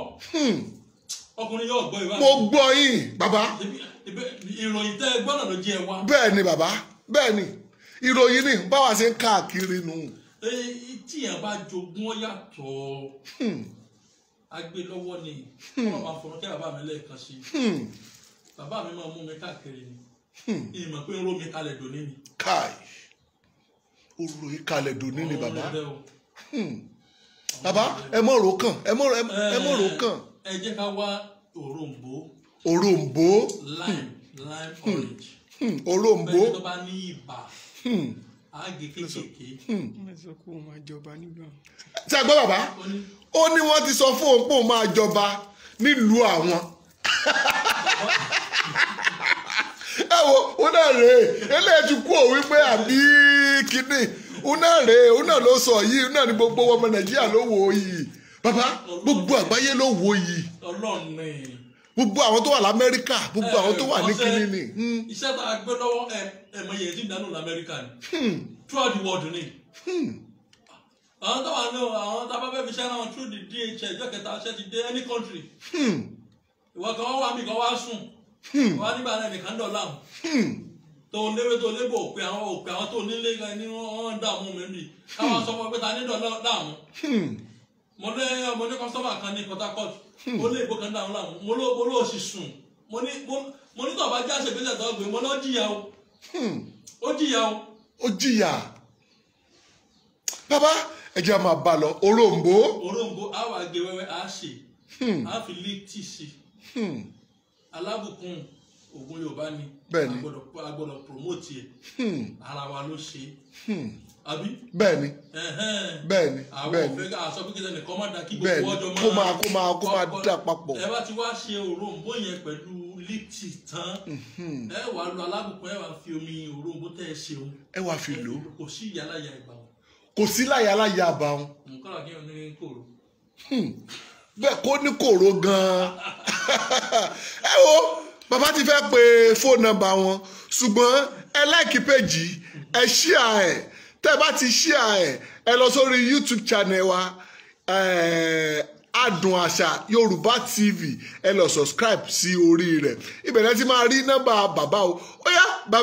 ọkùnrin yóò gbọ́ ìwà. mo gbọ́ yín bàbá. ìròyìn tẹ́ ẹ gbọ́dọ̀ ló jẹ́ wa. bẹ́ẹ̀ ni bàbá bẹ́ẹ̀ ni ìròyìn ni báwa ṣe ń káàkiri nù. tí yẹn bá jogún ọ yàtọ̀ agbé lọ́wọ́ ni wọ́n máa fọ̀rọ̀ kẹ́ bàbá mi lẹ́ẹ̀kan sí bàbá mi máa mú mi káàkiri ni ìmọ̀ pé ń ró mi kalẹ̀ dòní ni. káì oró ìkalẹ̀ dòní ni bàbá. bàbá ẹ mọ̀ rò kàn ẹ mọ̀ rò kàn. ẹ jẹ́ ká wá òrombó. òrombó. lime orange. òrombó. bẹ́ẹ̀ ni tó bá ní ibà àgé kékèké. tí a gbọ́ bàbá ó ní wọ́n ti sọ fún òun pé òun máa jọba nílùú àwọn. ẹ wo ó náà rèé eléyìí ti kú òun wípé àbí kínní ó náà rèé ó náà ló sọ yìí ó náà ní gbogbo ọmọ Nàìjíríà ló wò ó yìí bàbá gbogbo àgbáyé ló wò ó yìí gbogbo àwọn tó wà l'Amẹ́ríkà gbogbo àwọn tó wà ní kínní ni. iṣẹ́ tá a gbé lọ́wọ́ ẹ̀mọ yẹn ti dánú l'Amẹ́ríkà ni throughout the world ni. àwọn tó wà náà àwọn tá a bá fẹ́ fi ṣẹ́ náà through the DHL ìjọ kẹta ṣẹ́ ti dé any country. ìwọ kan wá wà mí kan wá sùn wá nígbà náà nìkan dọ̀là tó léwé tó lébò òpè àwọn tó nílé ní wọ́n dààmú mi bì káwọn sọ fún mi pé ta ní dààmú. mo ní kọ́sọ́mà kan ní Port Harcourt ó lé ìbò kan dààmú láàmú mo ló sì sùn mo ní tọ́ba jáde ìgbésẹ̀ tó gbé mo lọ́ jìyà o ó jìyà o. ó jìyà bàbá ẹ jẹ́ máa bá lọ òrombó. òrombó á wà gé wẹ́wẹ́ á ṣe á fi líptì sí alábùkún ògùn Yorùbá ni a gbọ́dọ̀ promote ẹ̀ ara wa ló ṣe àbí. bẹ́ẹ̀ni bẹ́ẹ̀ni àwọn òfin ká aṣọ pé kí lẹ́nu kọ́ máa da kí gbogbo ọjọ́ kó máa dà papọ̀. ẹ bá ti wá ṣe òrombó yẹn pẹ̀lú líptì tán ẹ wàá lo alábùkún ẹ wàá fi omi òrombó tẹ́ ẹ ṣeun. ẹ wàá fi lò ó. kò sí ìyálàyà ìgbà wọn. kò sí láyàláyà àbá wọn. nǹkan àti ìyọ̀n ní kòrò. bẹ́ẹ̀ kó ní kòrò gan-an. ẹ wo bàbá ti fẹ́ pe fóònù nọ́mbà wọn ṣùgbọ́n ẹ láìkí péjì ẹ ṣíà ẹ̀ tẹ́ ẹ bá ti ṣíà ẹ̀ ẹ lọ sórí YouTube channel wa Adùn Àṣà Yorùbá TV ẹ lọ subscribe sí orí rẹ̀ ibẹ̀ lẹ́ ti máa rí nọ́mbà bàbá o ó yá bàbá.